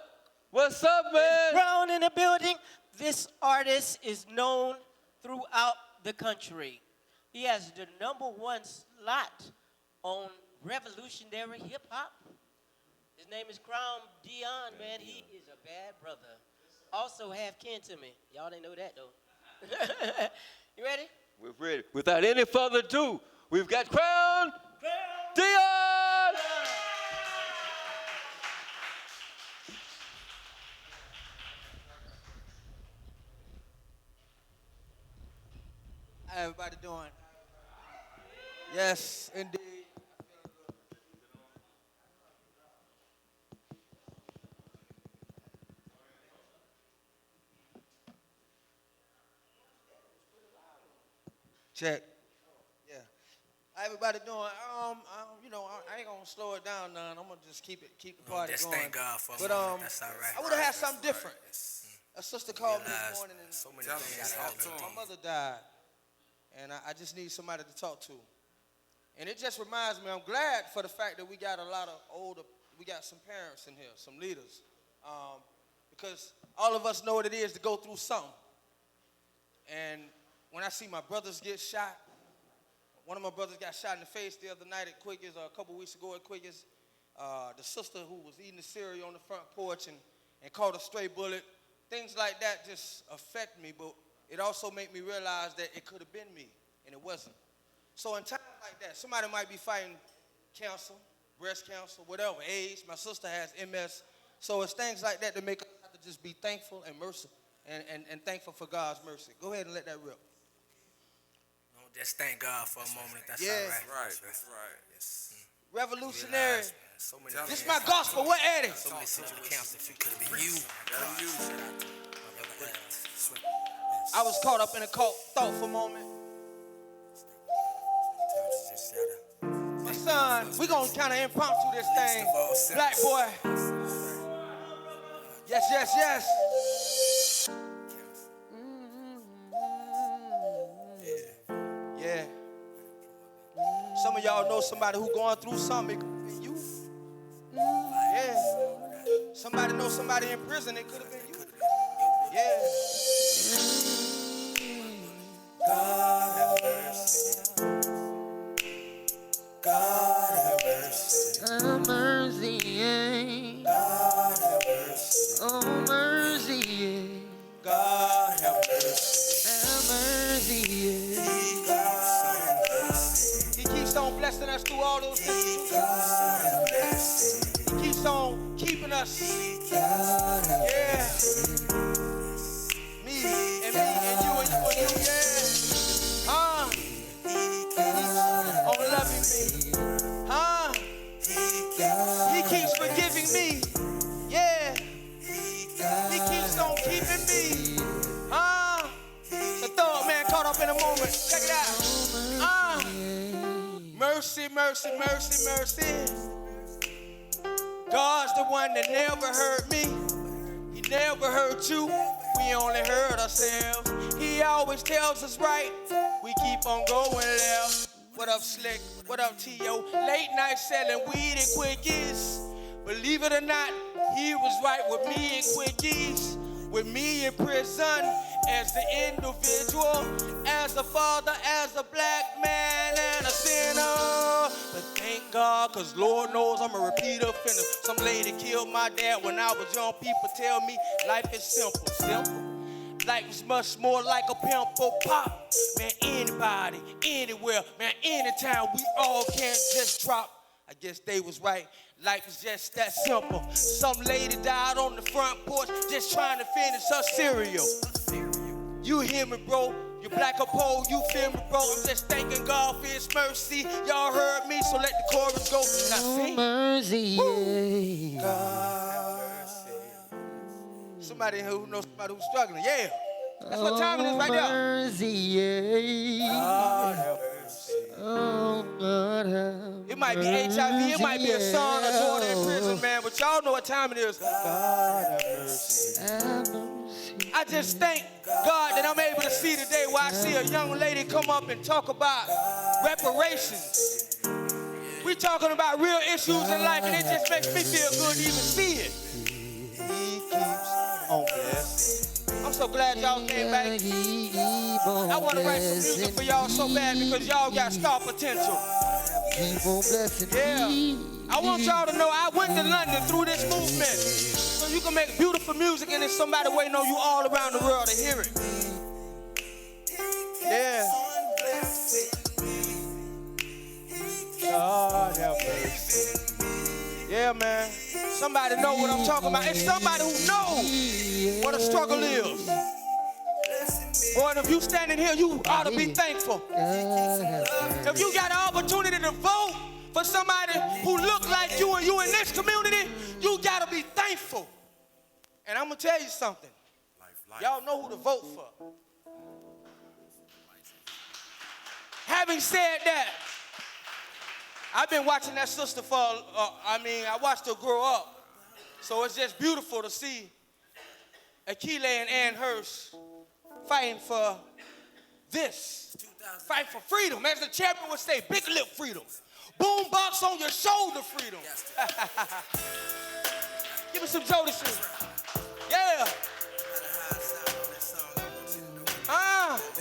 what's up, man? It's Krown in the building. This artist is known throughout the country. He has the #1 slot on revolutionary hip hop. His name is Krown Deon, man. He is a bad brother. Also half kin to me. Y'all didn't know that though. You ready? We're ready. Without any further ado, we've got Krown Deon! How everybody doing? Yes, indeed. Check. Yeah. How everybody doing? You know, I ain't gonna slow it down none. I'm gonna just keep the party just going. thank God for But that's all right. I would have had something different. A sister called me this morning and so many things my mother died, and I just need somebody to talk to. And it just reminds me, I'm glad for the fact that we got we got some parents in here, some leaders, because all of us know what it is to go through something. And when I see my brothers get shot, one of my brothers got shot in the face the other night at Quiggers, or a couple weeks ago at Quiggers. The sister who was eating the cereal on the front porch and caught a stray bullet. Things like that just affect me, but it also made me realize that it could have been me, and it wasn't. So in times like that, somebody might be fighting cancer, breast cancer, whatever, AIDS. My sister has MS. So it's things like that that make us have to just be thankful and merciful and thankful for God's mercy. Go ahead and let that rip. Just thank God for a moment. That's yeah. all right. That's right. Yes. Revolutionary. So many this is my gospel. What Eddie? So many situations. It could have been you. I was caught up in a thoughtful moment. My son, we're going to kind of impromptu this thing. Black boy. Yes, yes, yes. Yeah. Some of y'all know somebody who going through something. It could have been you. Yeah. Somebody know somebody in prison. It could have been you. Yeah. God have mercy. God have mercy. Oh, mercy, yeah. God have mercy. Oh, mercy, yeah. God have mercy. Have mercy, yeah. God have mercy. He keeps on blessing us through all those things. God have mercy. He keeps on keeping us. God have mercy. Me and you and you and you, yeah. On loving me. He keeps forgiving me. Yeah. He keeps on keeping me. The thought man caught up in a moment. Check it out. Mercy, mercy, mercy, mercy. God's the one that never hurt me. He never hurt you. We only hurt ourselves. He always tells us right. We keep on going left. What up, Slick? What up, T.O.? Late night selling weed and quickies. Believe it or not, he was right with me in quickies. With me in prison as the individual, as a father, as a black man, and a sinner. But thank God, cause Lord knows I'm a repeat offender. Some lady killed my dad when I was young. People tell me life is simple, simple. Life is much more like a pimple pop. Man, anybody, anywhere, man, anytime, we all can't just drop. I guess they was right. Life is just that simple. Some lady died on the front porch just trying to finish her cereal. You hear me, bro? You black or pole, you feel me, bro? I'm just thanking God for his mercy. Y'all heard me, so let the chorus go. Now sing. Mercy, yeah. God. Somebody who knows somebody who's struggling. Yeah. That's what time it is right there. Mercy, yeah. God have mercy. Oh, God have mercy. It might be HIV, it might be a son or daughter in prison, man, but y'all know what time it is. God have mercy. Have mercy. I just thank God that I'm able to see today where I see a young lady come up and talk about reparations. We talking about real issues in life, and it just makes me feel good to even see it. He keeps on blessing. I'm so glad y'all came back. I want to write some music for y'all so bad because y'all got star potential. Keep on blessing. Yeah. I want y'all to know I went to London through this movement. So you can make beautiful music and there's somebody waiting on you all around the world to hear it. Yeah. God help us. Yeah, man. Somebody know what I'm talking about. It's somebody who knows what a struggle is. Boy, if you standing here, you ought to be thankful. If you got an opportunity to vote for somebody who look like you and you in this community, you got to be thankful. And I'm going to tell you something. Y'all know who to vote for. Having said that, I've been watching that sister for, I watched her grow up. So it's just beautiful to see Akwaaba and Ann Hurst fighting for this. Fight for freedom. As the champion would say, big lip freedom. Boom box on your shoulder freedom. Give me some Jodeci. Yeah.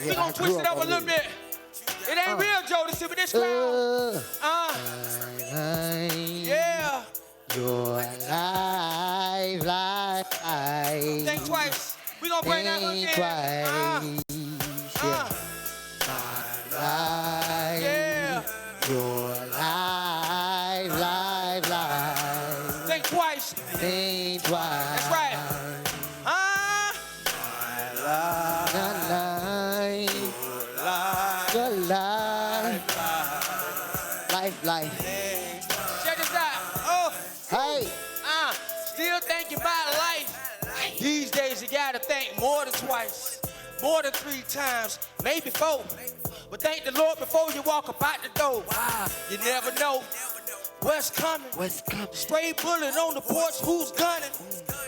We gonna twist it up a little bit. It ain't real Jodeci, but this crowd. Yeah. You're alive, life. Think twice. We gonna bring that one in. Yeah. You're alive, life, life. Think twice. Think twice. That's right. Life. Check this out. Oh. Hey. Still thinking about life. These days you gotta think more than twice, more than 3 times, maybe 4. But thank the Lord before you walk up out the door. You never know what's coming. Stray bullet on the porch, who's gunning?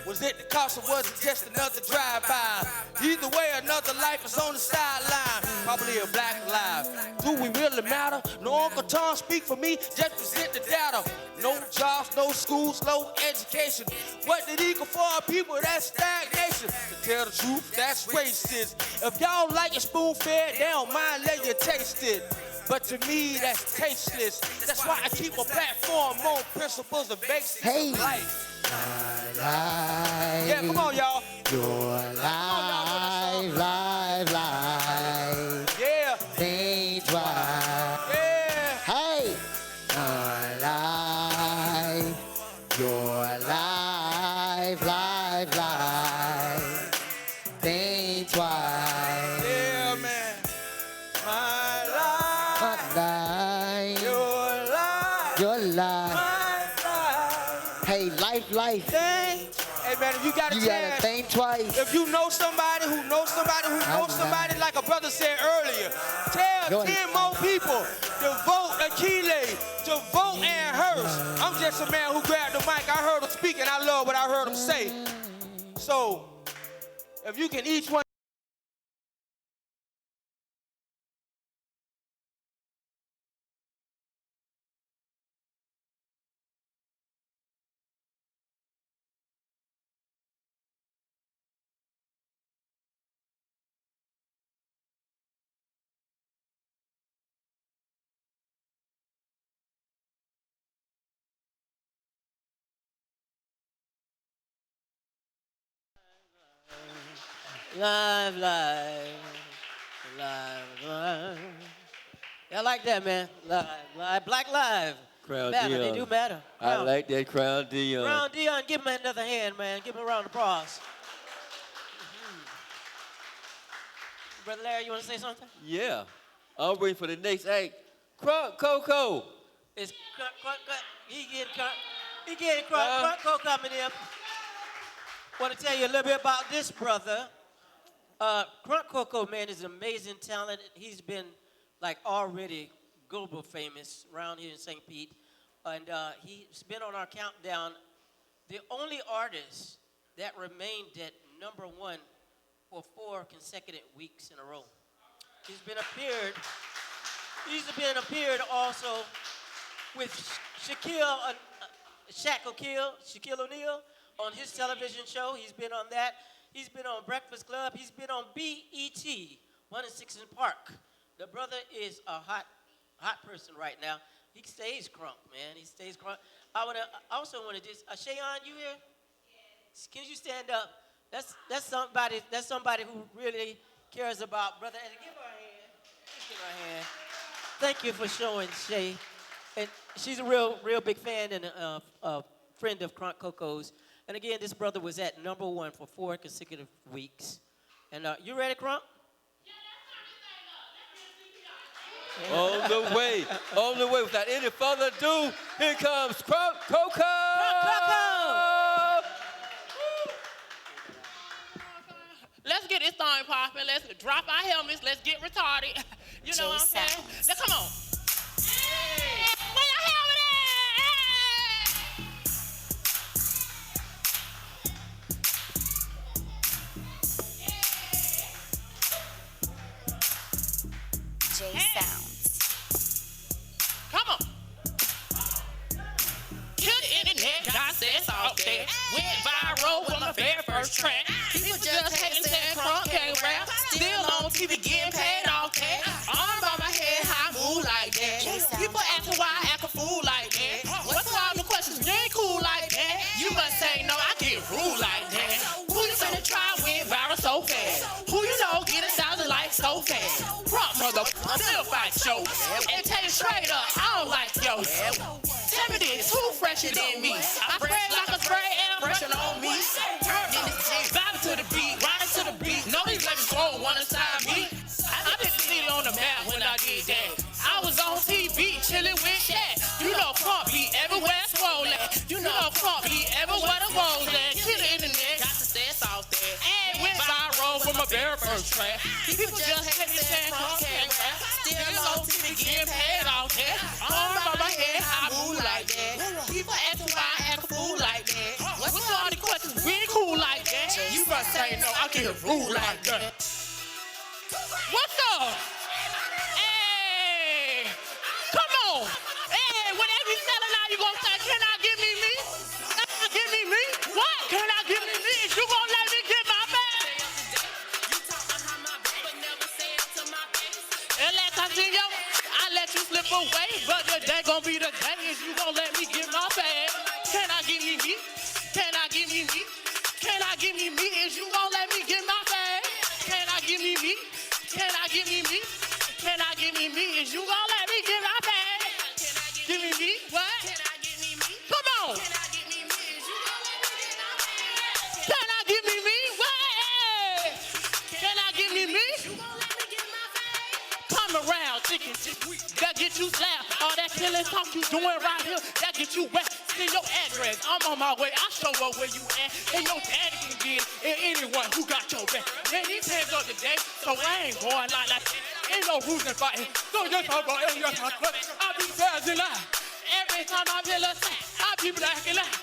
Was it the cost or was it just another drive-by? Either way, another life is on the sideline. Probably a black life. Do we really matter? No Uncle Tom speak for me, just present the data. No jobs, no schools, no education. What did equal for our people? That's stagnation. To tell the truth, that's racist. If y'all like your spoon-fed, they don't mind letting you taste it. But to me, that's tasteless. That's why I keep a platform on principles of basics of life. Yeah, come on, y'all. You're alive, life. Yeah. Think twice. Yeah. Hey. Alive. You're alive, life. Think twice. Yeah, man. My life. Your life. Hey, life. Hey, man, if you got a chance, gotta think twice. If you know somebody who knows somebody who knows somebody, like a brother said earlier, tell 10 more people to vote Akwaaba, to vote Ann Hurst. I'm just a man who grabbed the mic. I heard him speak, and I love what I heard him say. So, if you can each one. Live. I like that, man. Live. Black live. Krown Matter. Deon. They do matter. I like that Krown Deon. Krown Deon, give him another hand, man. Give him a round of applause. Brother Larry, you want to say something? Yeah. I'm waiting for the next act. Crunk Coco. It's Crunk. He getting Crunk Coco coming in. Want to tell you a little bit about this brother. Crunk Coco, man, is amazing talent. He's been like already global famous around here in St. Pete. And he's been on our countdown. The only artist that remained at #1 for 4 consecutive weeks in a row. He's been appeared also with Shaquille O'Neal on his television show. He's been on that. He's been on Breakfast Club. He's been on BET, 106 in Park. The brother is a hot person right now. He stays crunk, man. He stays crunk. I also want to just, Shayon, you here? Yes. Can you stand up? That's somebody who really cares about brother. And give her a hand. Give her a hand. Thank you for showing Shay. And she's a real big fan and a friend of Crunk Coco's. And again, this brother was at #1 for 4 consecutive weeks. And you ready, Crunk? On the way. Without any further ado, here comes Crunk Coco. Crunk Coco. Let's get this thing popping. Let's drop our helmets. Let's get retarded. You know what I'm saying? Now, come DJ Sounds. Come on. To the internet, God says out there. Went viral with my very first track. People just hating saying Crunk can't rap. Still on TV getting paid off that. Arm by my head, how I move like that. People asking why I act a fool like that. What's all the questions? You ain't cool like that. You must say no, I get rude like that. Who you finna try went viral so fast? Who you know get 1,000 likes so fast? Crunk motherfucker, still fight show. And tell you straight up, I don't like yo. Tell me this, who fresher than me? I spray like a spray air fresher on me. Turned in this G, vibing to the beat, riding to the beat. Know these ladies go one side me. I did the city on the map when I did that. I was on TV chilling with Shaq. You know Crunk be everywhere swollen. You know Crunk be everywhere the walls at. To the internet, got to stay off there. And went viral with my very first track. People just hate me saying Crunk can't rap. Still on TV getting paid off that. Arm by my head, I move like that. People asking why I act a fool like that. What's all the questions? We ain't cool like that. You must say no, I get rude like that. What's up? Hey, come on. Hey, whatever you selling now, you gonna say, can I give me me? Can I give me me? What? Can I give me me? Is you gonna let me get my bag? And last I see you, I let you slip away, but the day gon' be the day is you gon' let me get my bag. Can I give me me? Can I give me me? Can I give me me? Is you gon' let me get my bag? Can I give me me? Can I give me me? Can I give me me? Is you gon' let me get my bag? Give me me? What? Come on. Can I give me me? What? Can I give me me? Come around, chicken, that get you slapped. All that killing talk you doing right here, that get you wet. Send your address, I'm on my way, I'll show up where you at. And your daddy can get it, and anyone who got your back. Man, these hands up today, so I ain't going like that. Ain't no rules and fighting, so just talk about it, just talk about it. I be fast and loud. Every time I feel a sack, I be black and loud.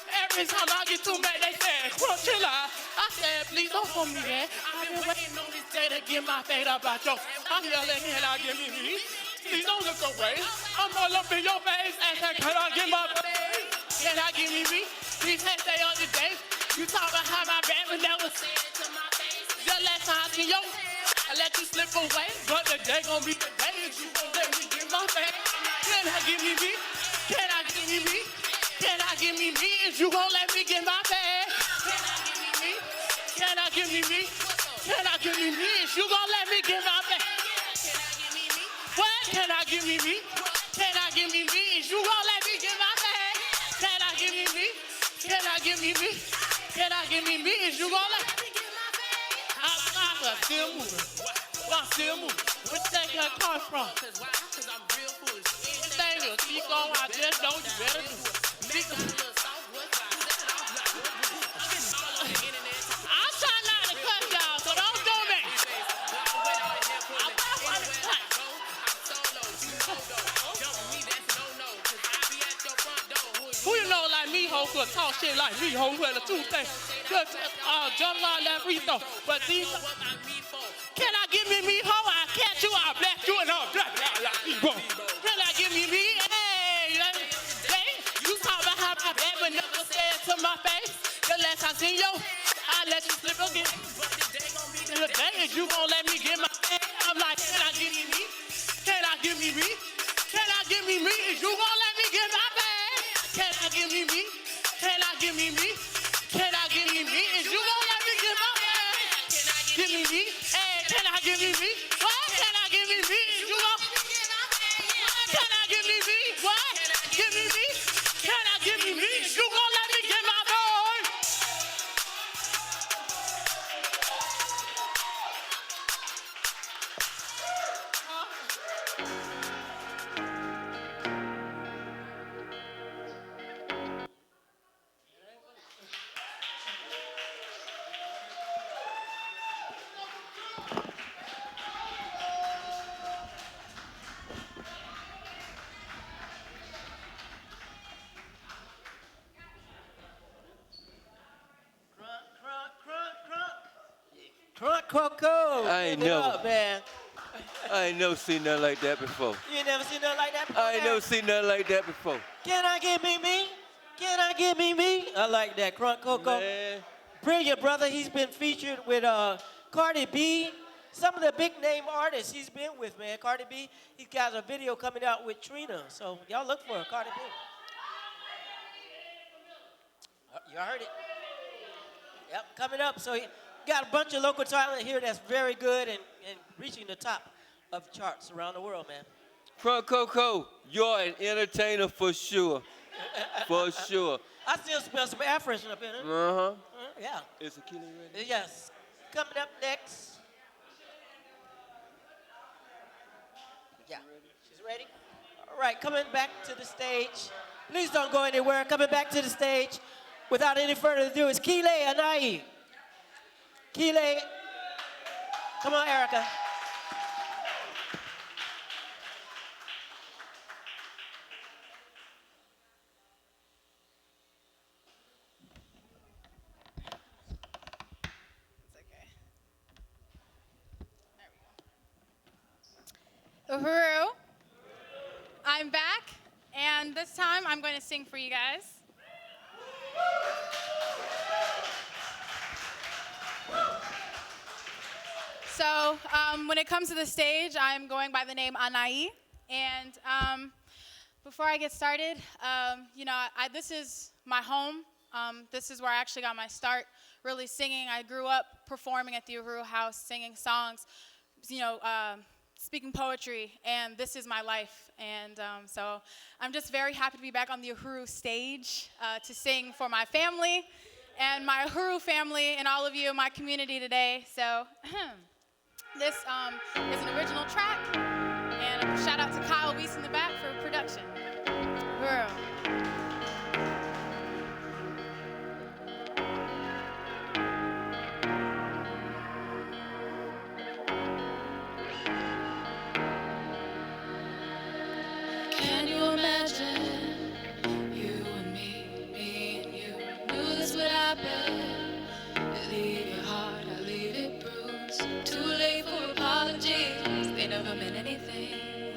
Every time I get too mad, they say, Crunk, chill out. I said, please don't hold me there. I've been waiting on this day to get my fate about yo. I'm yelling, can I give me me? Please don't look away. I'm all up in your face, asking, can I get my fate? Can I give me me? Please can't stay on the day. You talk behind my back, but never say it to my face. The last time I see yo, I let you slip away. But the day gon' be the day is you gon' let me get my fate. Can I give me me? Can I give me me? Can I give me me? Is you gon' let me get my bag? Can I give me me? Can I give me me? Can I give me me? Is you gon' let me get my bag? What? Can I give me me? Can I give me me? Is you gon' let me get my bag? Can I give me me? Can I give me me? Can I give me me? Is you gon' let me get my bag? I'm still moving. I'm still moving. Where you think that come from? Cause I'm real foolish. Thing is, keep going. I just know you better do it. I'm trying not to cut y'all, so don't do me. Who you know like me, ho, could talk shit like me, ho, who had the two things. Just jump on that free throw. But these, can I give me, ho? I catch you, I'll bless you, and I'll bless you. Can I give me? Hey, you talk about how my back, but never say it to my face. The last I seen you, I let you slip again. The day is you gon' let me get my bag. I'm like, can I give me? Can I give me? Can I give me? Is you gon' let me get my bag? Can I give me? Can I give me? Can I give me? Is you gon' let me get my bag? Give me me? Hey, can I give me? What? Can I give me? Is you gon' can I give me? What? Give me me? Can I give me? Is you gon' let me get my bag? Crunk Coco. I ain't Give it never. up, man. I ain't never seen nothing like that before. You ain't never seen nothing like that before? I ain't never seen nothing like that before. Can I get me? Can I get me? I like that, Crunk Coco. Man. Brilliant, brother. He's been featured with Cardi B. Some of the big name artists he's been with, man. Cardi B, he's got a video coming out with Trina. So y'all look for Cardi B. You heard it. Yep, coming up. So he got a bunch of local talent here that's very good and reaching the top of charts around the world, man. Crunk Coco, you're an entertainer for sure. For sure. I still smell some air freshener up in it. Uh-huh. Yeah. Is Akili ready? Yes. Coming up next. Yeah. She's ready? All right, coming back to the stage. Please don't go anywhere. Coming back to the stage. Without any further ado, it's B.L.A. Anai. B.L.A. Come on, Erica. Uhuru, I'm back, and this time I'm going to sing for you guys. So when it comes to the stage, I'm going by the name Anai, and before I get started, this is my home. This is where I actually got my start really singing. I grew up performing at the Uhuru House, singing songs, speaking poetry, and this is my life. And so I'm just very happy to be back on the Uhuru stage to sing for my family and my Uhuru family and all of you in my community today. So this is an original track, and a shout out to Kyle Weiss in the back for production. Uhuru. Can you imagine you and me and you knew this would happen? You leave your heart, I leave it bruised. Too late for apologies, they never meant anything.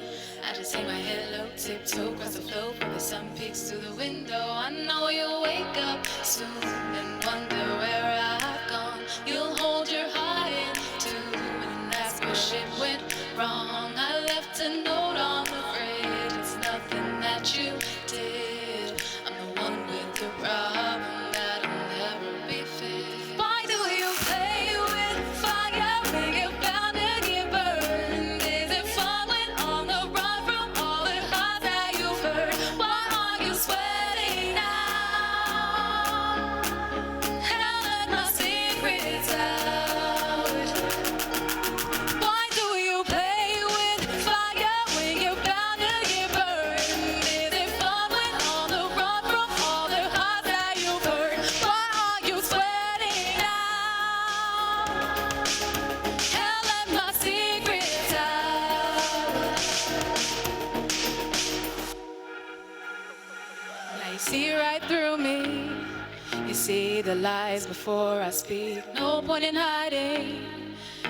I just hang my head low, tiptoe across the floor when the sun peeks through the window. I know you'll wake up soon and wonder where I've gone. You'll hold your heart in too and ask where shit went wrong. I left a note on the fridge. It's nothing that you did. I'm the one with the problem that'll never be fixed. Why do you play with fire when you're bound to get burned? Is it fun when on the run from all the hearts that you've hurt? Why are you sweating now? Hell, let my secrets out. Why do you play with fire when you're bound to get burned? Is it fun when on the run from all the hearts that you've hurt? Why are you sweating now? Hell, let my secrets out. Now you see right through me. You see the lies before I speak. No point in hiding.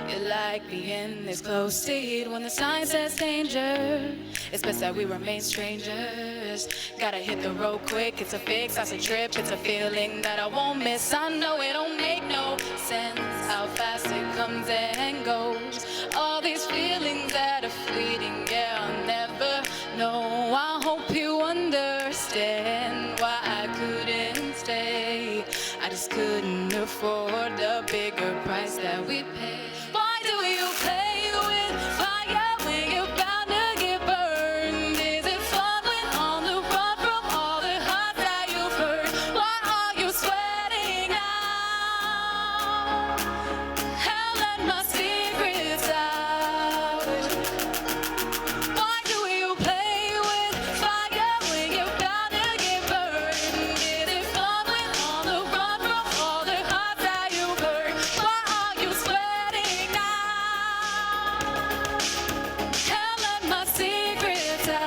You like being this close to heat when the sign says danger. It's best that we remain strangers. Gotta hit the road quick, it's a fix, that's a trip, it's a feeling that I won't miss. I know it don't make no sense how fast it comes and goes. All these feelings that are fleeting, yeah, I'll never know. I hope you understand why I couldn't stay. I just couldn't afford the bigger price that we paid. Why do you play with fire when you're bound to get burned? Is it fun when on the run from all the hearts that you've hurt? Why are you sweating now? Hell, let my secrets out. Why do you play with fire when you're bound to get burned? Is it fun when on the run from all the hearts that you've hurt? Why are you sweating now? Hell, let my secrets out.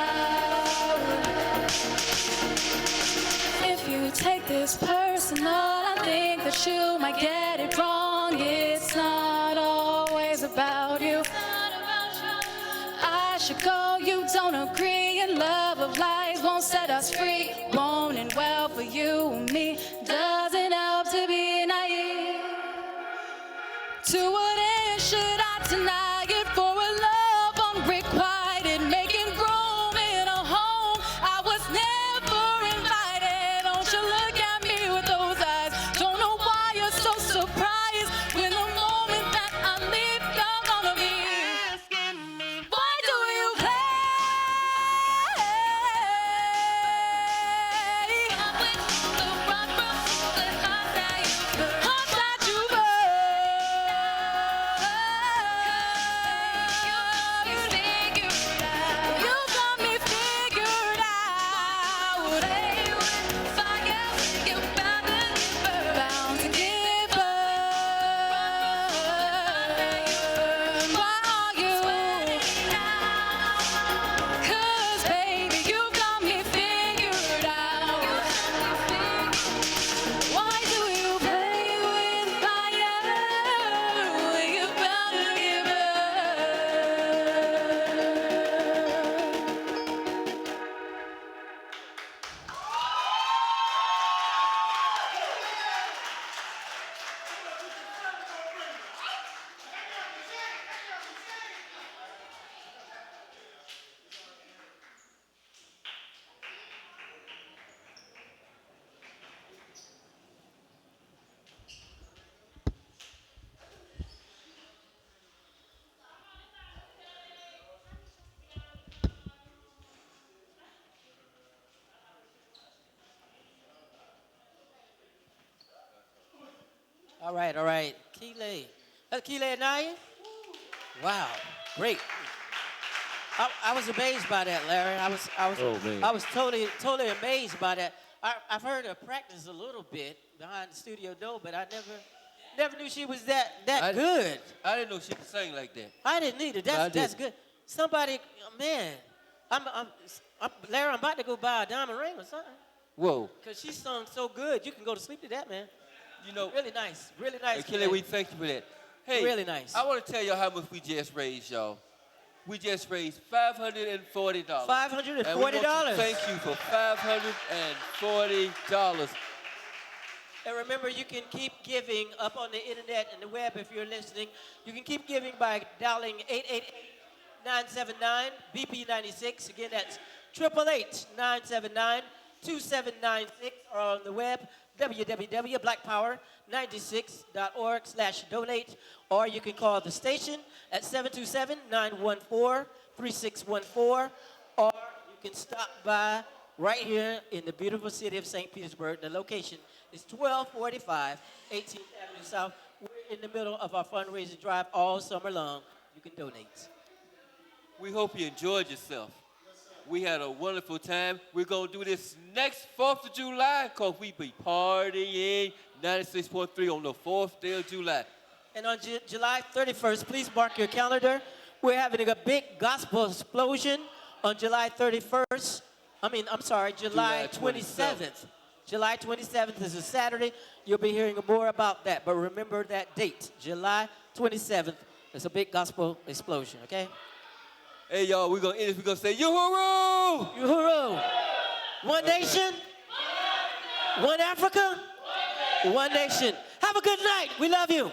If you take this personal, I think that you might get it wrong. It's not always about you. I should go. You don't agree, and love of lies won't set us free. Wanting well for you and me doesn't help to be naive. To what end should I deny it for a love unrequited, making room in a home I was never invited? Don't you look at me with those eyes? Don't know why you're so surprised when the moment that I leave you're gonna be asking me, why do you play? With the rock, the heart that you burn, heart that you burn. You got me figured out. Play with fire, you're bound to give up. Why are you? 'Cause baby, you got me figured out. Why do you play with fire when you're bound to give up? All right, all right. Keeley. That's Keeley Anai? Wow, great. I was amazed by that, Larry. I was totally amazed by that. I've heard her practice a little bit behind the studio door, but I never knew she was that good. I didn't know she could sing like that. I didn't either. That's good. Somebody, man, Larry, I'm about to go buy a diamond ring or something. Whoa. Cause she sung so good, you can go to sleep to that, man. You know, really nice, really nice. Hey, Kelly, we thank you for that. Hey, really nice. I want to tell y'all how much we just raised, y'all. We just raised $540. $540. And we want to thank you for $540. And remember, you can keep giving up on the internet and the web if you're listening. You can keep giving by dialing 888-979-BP96. Again, that's 888-979-2796, or on the web, www.blackpower96.org/donate, or you can call the station at 727-914-3614, or you can stop by right here in the beautiful city of St. Petersburg. The location is 1245 18th Avenue South. We're in the middle of our fundraising drive all summer long. You can donate. We hope you enjoyed yourself. We had a wonderful time. We're going to do this next 4th of July because we be partying 96.3 on the 4th day of July. And on July 31st, please mark your calendar. We're having a big gospel explosion on July 31st. July 27th. July 27th is a Saturday. You'll be hearing more about that. But remember that date, July 27th. It's a big gospel explosion, okay? Hey, y'all, we're going to end this. We're going to say, yoo-hoo-roo! Yoo-hoo-roo! One nation, one Africa, one nation. Have a good night. We love you.